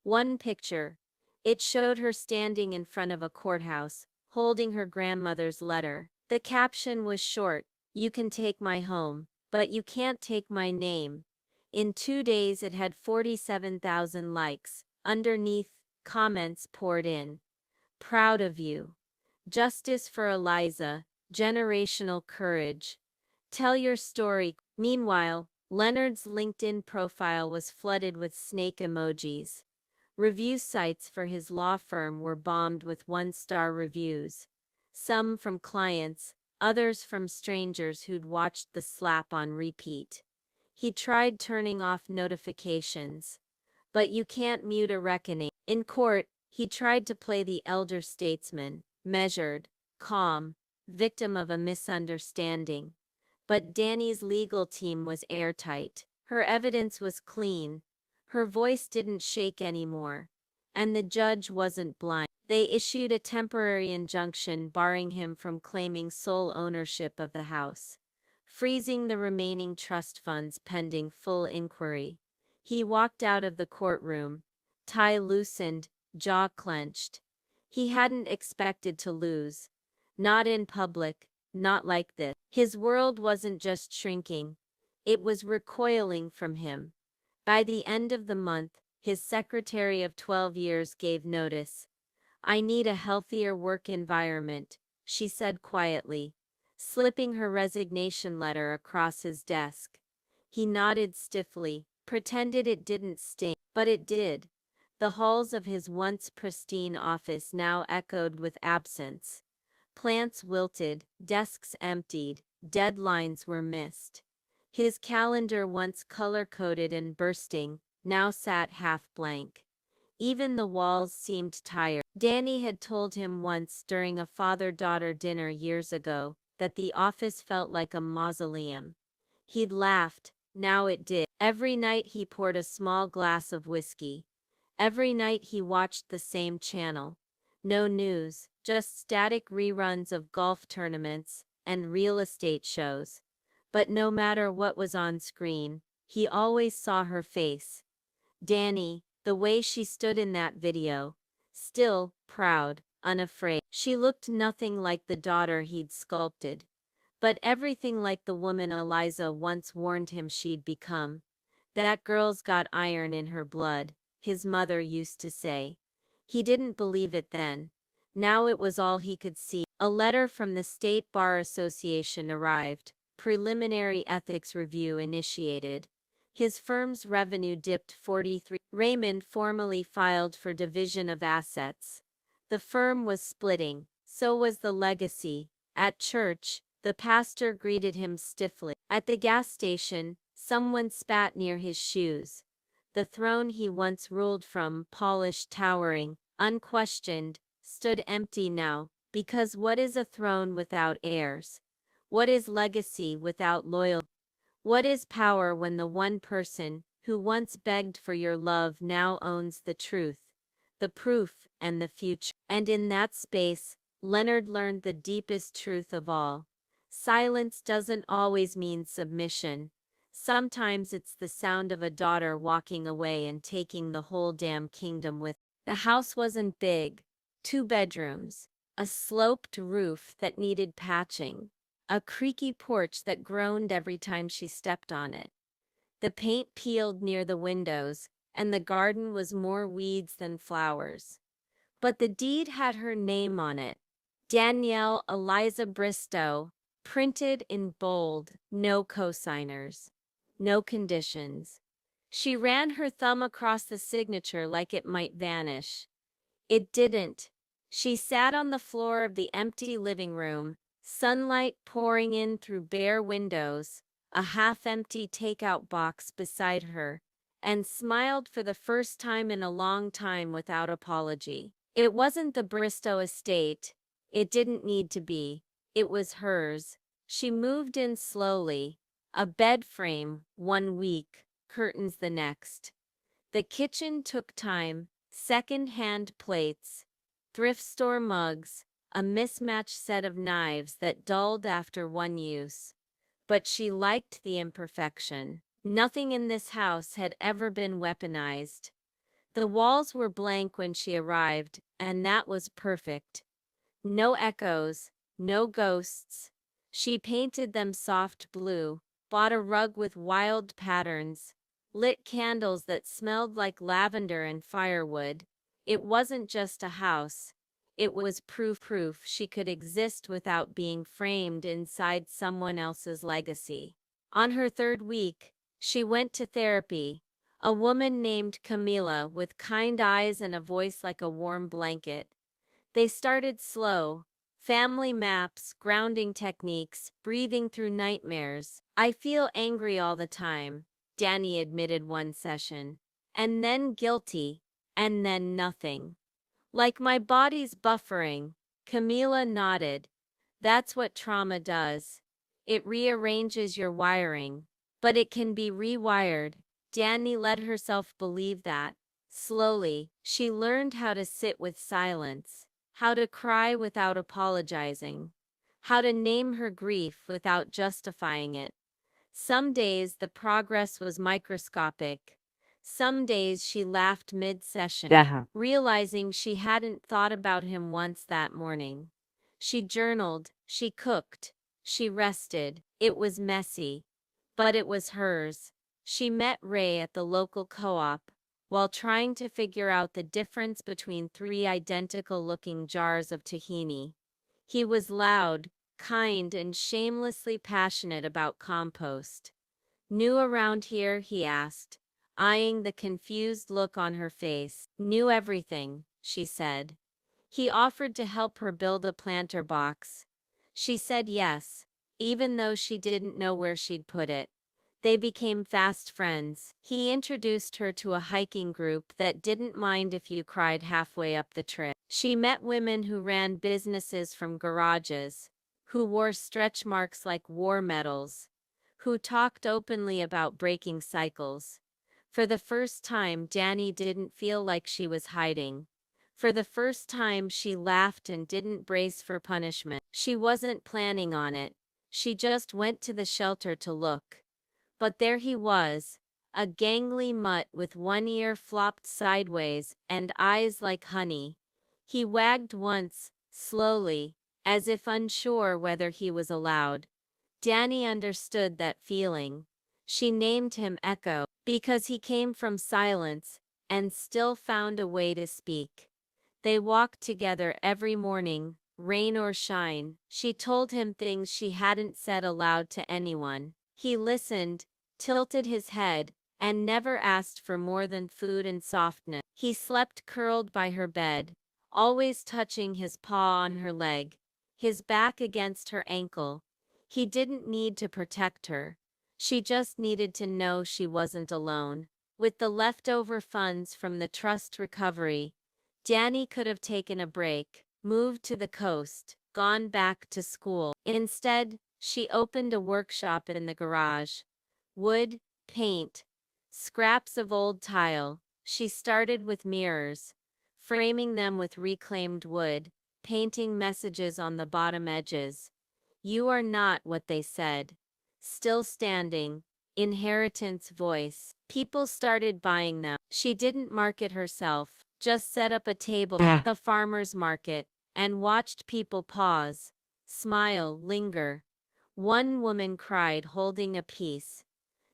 One picture. It showed her standing in front of a courthouse, holding her grandmother's letter. The caption was short, "You can take my home, But you can't take my name. In 2 days it had 47,000 likes. Underneath, comments poured in. Proud of you. Justice for Eliza. Generational courage. Tell your story. Meanwhile, Leonard's LinkedIn profile was flooded with snake emojis. Review sites for his law firm were bombed with one-star reviews. Some from clients, others from strangers who'd watched the slap on repeat. He tried turning off notifications. But you can't mute a reckoning. In court, he tried to play the elder statesman, measured, calm, victim of a misunderstanding. But Danny's legal team was airtight. Her evidence was clean. Her voice didn't shake anymore. And the judge wasn't blind. They issued a temporary injunction barring him from claiming sole ownership of the house, freezing the remaining trust funds pending full inquiry. He walked out of the courtroom, tie loosened, jaw clenched. He hadn't expected to lose. Not in public, not like this. His world wasn't just shrinking, it was recoiling from him. By the end of the month, his secretary of 12 years gave notice. I need a healthier work environment, she said quietly, slipping her resignation letter across his desk. He nodded stiffly, pretended it didn't sting, but it did. The halls of his once pristine office now echoed with absence. Plants wilted, desks emptied, deadlines were missed. His calendar, once color-coded and bursting, now sat half blank. Even the walls seemed tired. Danny had told him once during a father-daughter dinner years ago that the office felt like a mausoleum. He'd laughed, now it did. Every night he poured a small glass of whiskey. Every night he watched the same channel. No news, just static reruns of golf tournaments and real estate shows. But no matter what was on screen, he always saw her face. Danny, the way she stood in that video. Still, proud, unafraid. She looked nothing like the daughter he'd sculpted, but everything like the woman Eliza once warned him she'd become. That girl's got iron in her blood, his mother used to say. He didn't believe it then. Now it was all he could see. A letter from the State Bar Association arrived. Preliminary ethics review initiated. His firm's revenue dipped 43. Raymond formally filed for division of assets. The firm was splitting, so was the legacy. At church, the pastor greeted him stiffly. At the gas station, someone spat near his shoes. The throne he once ruled from, polished, towering, unquestioned, stood empty now, because what is a throne without heirs? What is legacy without loyalty? What is power when the one person who once begged for your love now owns the truth, the proof, and the future? And in that space, Leonard learned the deepest truth of all. Silence doesn't always mean submission. Sometimes it's the sound of a daughter walking away and taking the whole damn kingdom with. The house wasn't big. 2 bedrooms, a sloped roof that needed patching, a creaky porch that groaned every time she stepped on it. The paint peeled near the windows, and the garden was more weeds than flowers. But the deed had her name on it. Danielle Eliza Bristow, printed in bold, no cosigners, no conditions. She ran her thumb across the signature like it might vanish. It didn't. She sat on the floor of the empty living room, sunlight pouring in through bare windows, a half-empty takeout box beside her, and smiled for the first time in a long time without apology. It wasn't the Bristow estate. It didn't need to be. It was hers. She moved in slowly, a bed frame 1 week, curtains the next. The kitchen took time, second-hand plates, thrift store mugs, a mismatched set of knives that dulled after one use. But she liked the imperfection. Nothing in this house had ever been weaponized. The walls were blank when she arrived, and that was perfect. No echoes, no ghosts. She painted them soft blue, bought a rug with wild patterns, lit candles that smelled like lavender and firewood. It wasn't just a house. It was proof she could exist without being framed inside someone else's legacy. On her third week, she went to therapy. A woman named Camila with kind eyes and a voice like a warm blanket. They started slow. Family maps, grounding techniques, breathing through nightmares. I feel angry all the time, Danny admitted one session. And then guilty. And then nothing. Like my body's buffering. Camila nodded. That's what trauma does. It rearranges your wiring. But it can be rewired. Danny let herself believe that. Slowly, she learned how to sit with silence, how to cry without apologizing, how to name her grief without justifying it. Some days the progress was microscopic. Some days she laughed mid-session, realizing she hadn't thought about him once that morning. She journaled, she cooked, she rested. It was messy, but it was hers. She met Ray at the local co-op while trying to figure out the difference between three identical-looking jars of tahini. He was loud, kind, and shamelessly passionate about compost. New around here, he asked, eyeing the confused look on her face. Knew everything, she said. He offered to help her build a planter box. She said yes, even though she didn't know where she'd put it. They became fast friends. He introduced her to a hiking group that didn't mind if you cried halfway up the trip. She met women who ran businesses from garages, who wore stretch marks like war medals, who talked openly about breaking cycles. For the first time, Danny didn't feel like she was hiding. For the first time, she laughed and didn't brace for punishment. She wasn't planning on it. She just went to the shelter to look. But there he was, a gangly mutt with one ear flopped sideways and eyes like honey. He wagged once, slowly, as if unsure whether he was allowed. Danny understood that feeling. She named him Echo, because he came from silence and still found a way to speak. They walked together every morning, rain or shine. She told him things she hadn't said aloud to anyone. He listened, tilted his head, and never asked for more than food and softness. He slept curled by her bed, always touching his paw on her leg, his back against her ankle. He didn't need to protect her. She just needed to know she wasn't alone. With the leftover funds from the trust recovery, Danny could have taken a break, moved to the coast, gone back to school. Instead, she opened a workshop in the garage. Wood, paint, scraps of old tile. She started with mirrors, framing them with reclaimed wood, painting messages on the bottom edges. You are not what they said. Still standing, inheritance voice. People started buying them. She didn't market herself, just set up a table at the farmer's market and watched people pause, smile, linger. One woman cried, holding a piece.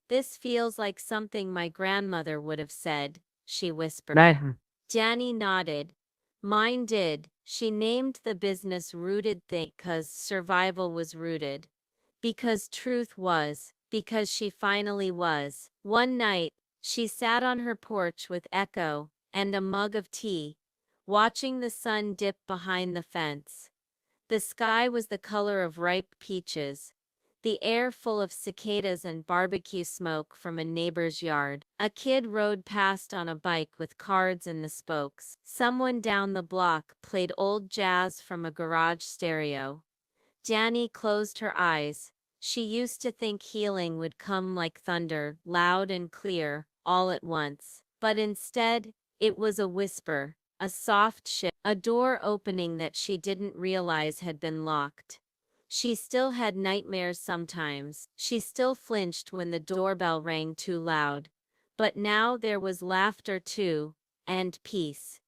This feels like something my grandmother would have said, she whispered. Right. Danny nodded. Mine did. She named the business Rooted Think because survival was rooted. Because truth was. Because she finally was. One night, she sat on her porch with Echo and a mug of tea, watching the sun dip behind the fence. The sky was the color of ripe peaches, the air full of cicadas and barbecue smoke from a neighbor's yard. A kid rode past on a bike with cards in the spokes. Someone down the block played old jazz from a garage stereo. Danny closed her eyes. She used to think healing would come like thunder, loud and clear, all at once. But instead, it was a whisper, a soft shift, a door opening that she didn't realize had been locked. She still had nightmares sometimes. She still flinched when the doorbell rang too loud. But now there was laughter too, and peace.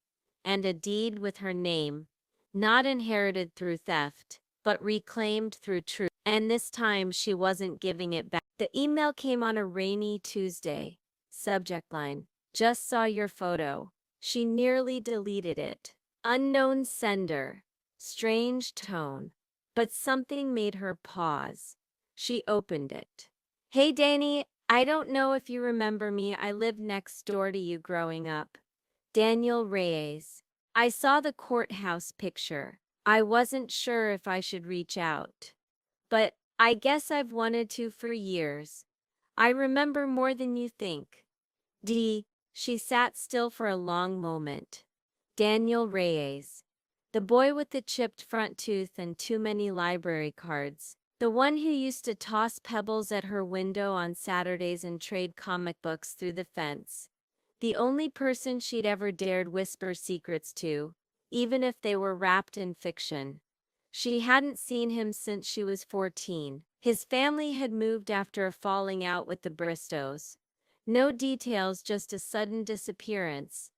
And a deed with her name, not inherited through theft, but reclaimed through truth. And this time she wasn't giving it back. The email came on a rainy Tuesday. Subject line: just saw your photo. She nearly deleted it. Unknown sender. Strange tone. But something made her pause. She opened it. Hey Danny, I don't know if you remember me. I lived next door to you growing up. Daniel Reyes. I saw the courthouse picture. I wasn't sure if I should reach out. But I guess I've wanted to for years. I remember more than you think. D. She sat still for a long moment. Daniel Reyes. The boy with the chipped front tooth and too many library cards. The one who used to toss pebbles at her window on Saturdays and trade comic books through the fence. The only person she'd ever dared whisper secrets to, even if they were wrapped in fiction. She hadn't seen him since she was 14. His family had moved after a falling out with the Bristows. No details, just a sudden disappearance.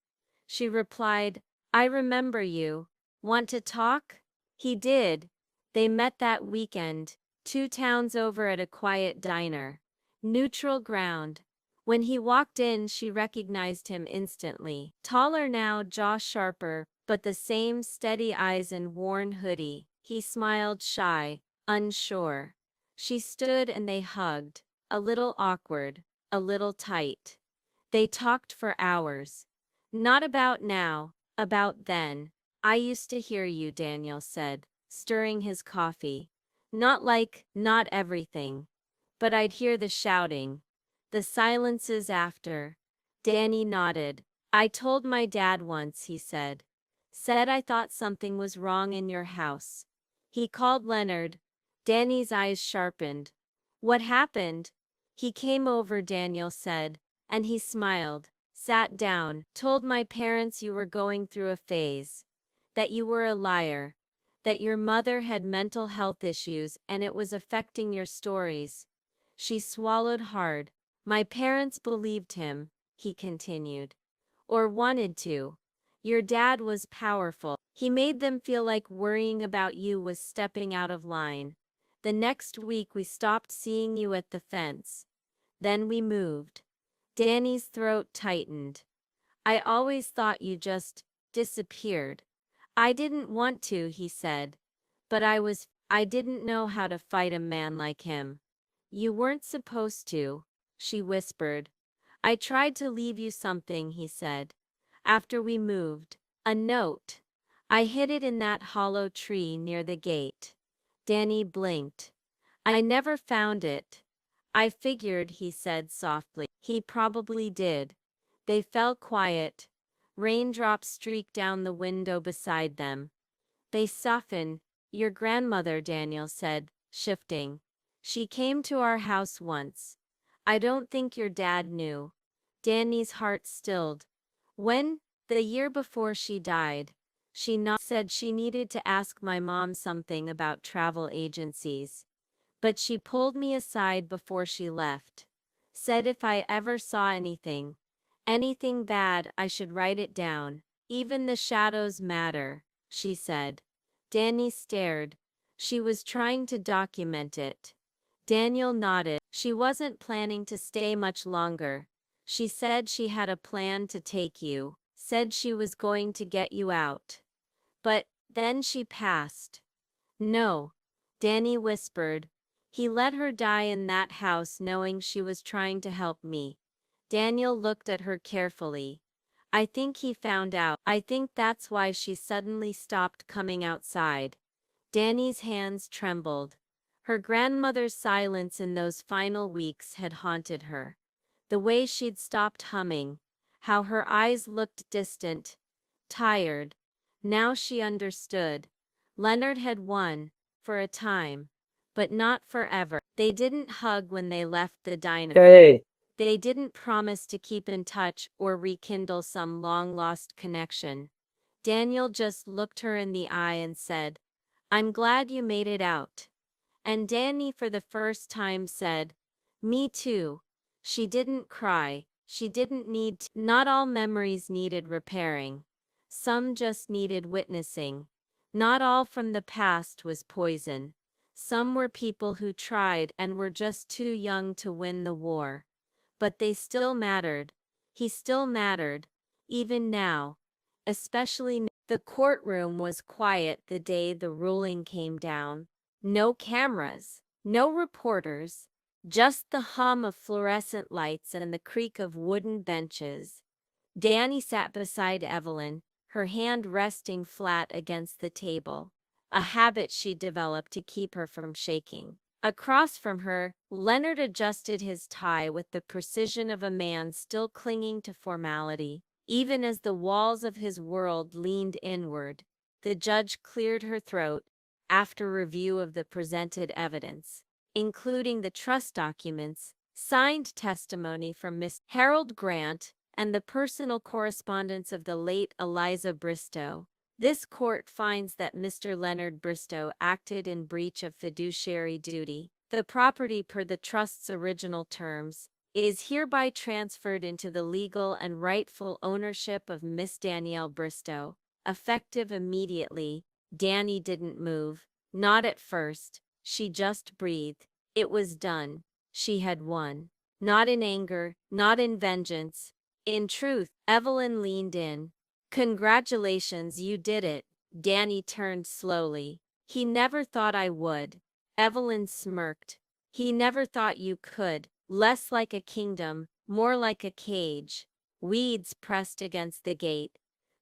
She replied, I remember you. Want to talk? He did. They met that weekend, 2 towns over at a quiet diner. Neutral ground. When he walked in, she recognized him instantly. Taller now, jaw sharper, but the same steady eyes and worn hoodie. He smiled, shy, unsure. She stood and they hugged, a little awkward, a little tight. They talked for hours. Not about now, about then. I used to hear you, Daniel said, stirring his coffee. Not everything. But I'd hear the shouting, the silences after. Danny nodded. I told my dad once, he said. Said I thought something was wrong in your house. He called Leonard. Danny's eyes sharpened. What happened? He came over, Daniel said, and he smiled, sat down, told my parents you were going through a phase, that you were a liar, that your mother had mental health issues and it was affecting your stories. She swallowed hard. My parents believed him, he continued. Or wanted to. Your dad was powerful. He made them feel like worrying about you was stepping out of line. The next week we stopped seeing you at the fence. Then we moved. Danny's throat tightened. I always thought you just disappeared. I didn't want to, he said. But I didn't know how to fight a man like him. You weren't supposed to, she whispered. I tried to leave you something, he said. After we moved, a note. I hid it in that hollow tree near the gate. Danny blinked. I never found it. I figured, he said softly. He probably did. They fell quiet. Raindrops streaked down the window beside them. They softened. Your grandmother, Daniel said, shifting. She came to our house once. I don't think your dad knew. Danny's heart stilled. When? The year before she died. She said she needed to ask my mom something about travel agencies. But she pulled me aside before she left. Said if I ever saw anything bad, I should write it down. Even the shadows matter, she said. Danny stared. She was trying to document it. Daniel nodded. She wasn't planning to stay much longer. She said she had a plan to take you. Said she was going to get you out. But then she passed. No, Danny whispered. He let her die in that house knowing she was trying to help me. Daniel looked at her carefully. I think he found out. I think that's why she suddenly stopped coming outside. Danny's hands trembled. Her grandmother's silence in those final weeks had haunted her. The way she'd stopped humming, how her eyes looked distant, tired. Now she understood. Leonard had won, for a time, but not forever. They didn't hug when they left the diner. Hey, They didn't promise to keep in touch or rekindle some long-lost connection. Daniel just looked her in the eye and said, I'm glad you made it out. And Danny for the first time said, Me too. She didn't cry. She didn't need to. Not all memories needed repairing. Some just needed witnessing. Not all from the past was poison. Some were people who tried and were just too young to win the war. But they still mattered. He still mattered, even now. Especially the courtroom was quiet the day the ruling came down. No cameras, no reporters, just the hum of fluorescent lights and the creak of wooden benches. Danny sat beside Evelyn, her hand resting flat against the table, a habit she developed to keep her from shaking. Across from her, Leonard adjusted his tie with the precision of a man still clinging to formality. Even as the walls of his world leaned inward, the judge cleared her throat after review of the presented evidence, including the trust documents, signed testimony from Miss Harold Grant, and the personal correspondence of the late Eliza Bristow. This court finds that Mr. Leonard Bristow acted in breach of fiduciary duty. The property per the trust's original terms is hereby transferred into the legal and rightful ownership of Miss Danielle Bristow, effective immediately. Danny didn't move, not at first. She just breathed. It was done. She had won. Not in anger, not in vengeance. In truth. Evelyn leaned in. Congratulations, you did it. Danny turned slowly. He never thought I would. Evelyn smirked. He never thought you could. Less like a kingdom, more like a cage. Weeds pressed against the gate.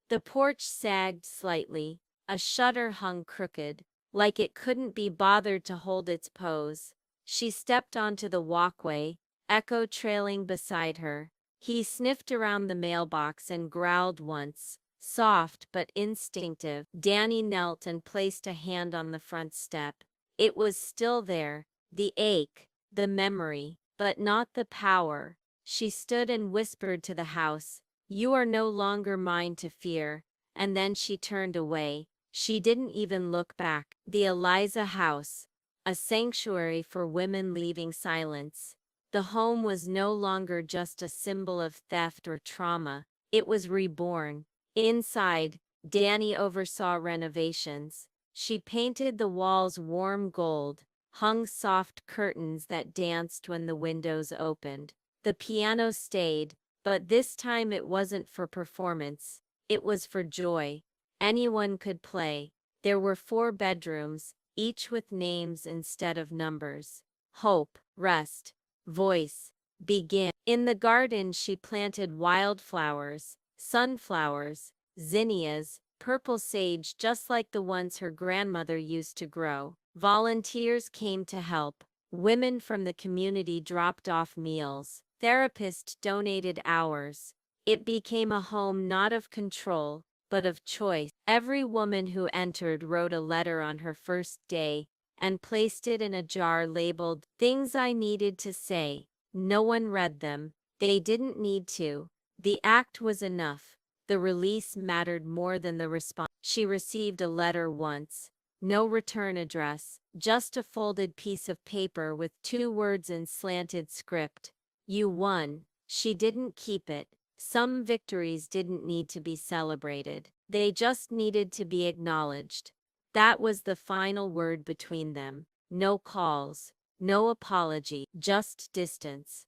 The porch sagged slightly. A shutter hung crooked, like it couldn't be bothered to hold its pose. She stepped onto the walkway, Echo trailing beside her. He sniffed around the mailbox and growled once, soft but instinctive. Danny knelt and placed a hand on the front step. It was still there, the ache, the memory, but not the power. She stood and whispered to the house, "You are no longer mine to fear," and then she turned away. She didn't even look back. The Eliza house, a sanctuary for women leaving silence. The home was no longer just a symbol of theft or trauma. It was reborn. Inside, Danny oversaw renovations. She painted the walls warm gold, hung soft curtains that danced when the windows opened. The piano stayed, but this time it wasn't for performance. It was for joy. Anyone could play. There were 4 bedrooms, each with names instead of numbers. Hope, rest, voice, begin. In the garden she planted wildflowers, sunflowers, zinnias, purple sage just like the ones her grandmother used to grow. Volunteers came to help. Women from the community dropped off meals. Therapists donated hours. It became a home not of control, but of choice. Every woman who entered wrote a letter on her first day and placed it in a jar labeled, "Things I Needed to Say." No one read them. They didn't need to. The act was enough. The release mattered more than the response. She received a letter once. No return address, just a folded piece of paper with 2 words in slanted script. You won. She didn't keep it. Some victories didn't need to be celebrated. They just needed to be acknowledged. That was the final word between them. No calls, no apology, just distance.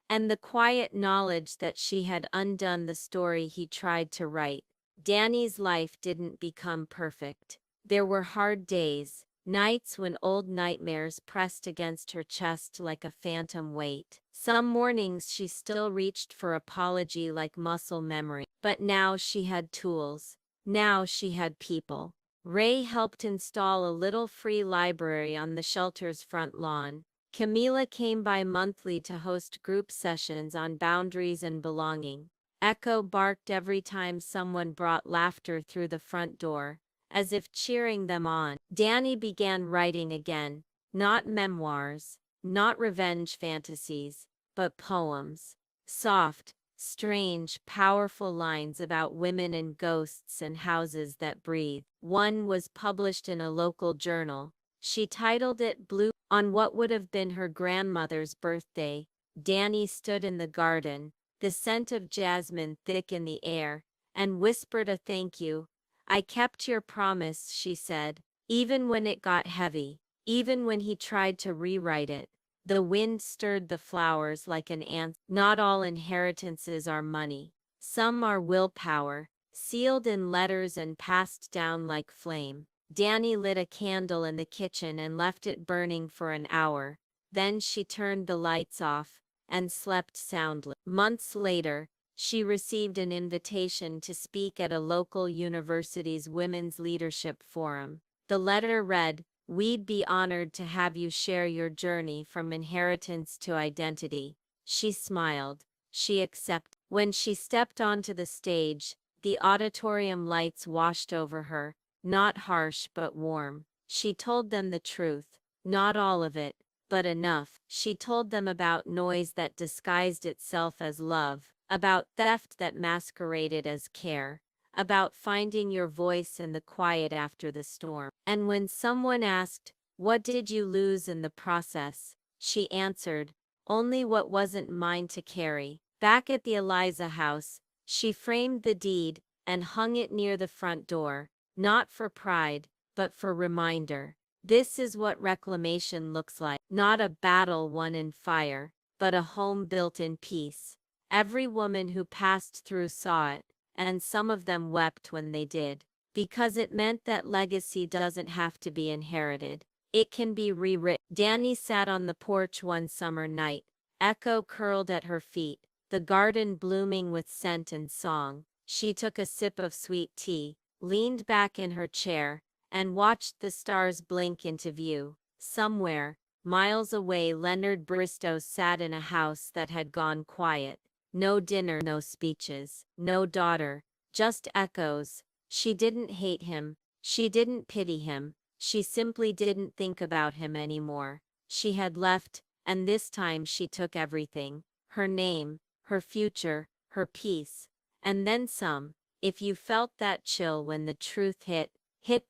And the quiet knowledge that she had undone the story he tried to write. Danny's life didn't become perfect. There were hard days, nights when old nightmares pressed against her chest like a phantom weight. Some mornings she still reached for apology like muscle memory. But now she had tools. Now she had people. Ray helped install a little free library on the shelter's front lawn. Camila came by monthly to host group sessions on boundaries and belonging. Echo barked every time someone brought laughter through the front door, as if cheering them on. Danny began writing again, not memoirs, not revenge fantasies, but poems. Soft, strange, powerful lines about women and ghosts and houses that breathe. One was published in a local journal. She titled it Blue. On what would have been her grandmother's birthday, Danny stood in the garden, the scent of jasmine thick in the air, and whispered a thank you. I kept your promise, she said, even when it got heavy, even when he tried to rewrite it. The wind stirred the flowers like an ant. Not all inheritances are money. Some are willpower, sealed in letters and passed down like flame. Danny lit a candle in the kitchen and left it burning for an hour. Then she turned the lights off and slept soundly. Months later, she received an invitation to speak at a local university's Women's Leadership Forum. The letter read, "We'd be honored to have you share your journey from inheritance to identity." She smiled. She accepted. When she stepped onto the stage, the auditorium lights washed over her, not harsh but warm. She told them the truth, not all of it, but enough. She told them about noise that disguised itself as love, about theft that masqueraded as care, about finding your voice in the quiet after the storm. And when someone asked, "What did you lose in the process?" she answered, "Only what wasn't mine to carry." Back at the Eliza house, she framed the deed and hung it near the front door, not for pride, but for reminder. This is what reclamation looks like. Not a battle won in fire, but a home built in peace. Every woman who passed through saw it, and some of them wept when they did, because it meant that legacy doesn't have to be inherited. It can be rewritten. Danny sat on the porch one summer night, Echo curled at her feet, the garden blooming with scent and song. She took a sip of sweet tea, leaned back in her chair, and watched the stars blink into view. Somewhere, miles away, Leonard Bristow sat in a house that had gone quiet. No dinner, no speeches, no daughter, just echoes. She didn't hate him, she didn't pity him, she simply didn't think about him anymore. She had left, and this time she took everything: her name, her future, her peace, and then some. If you felt that chill when the truth hit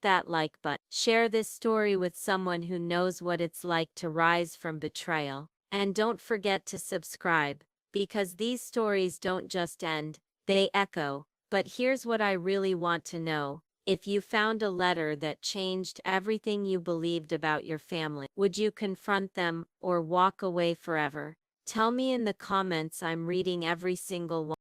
that like button. Share this story with someone who knows what it's like to rise from betrayal. And don't forget to subscribe, because these stories don't just end, they echo. But here's what I really want to know. If you found a letter that changed everything you believed about your family, would you confront them or walk away forever? Tell me in the comments. I'm reading every single one.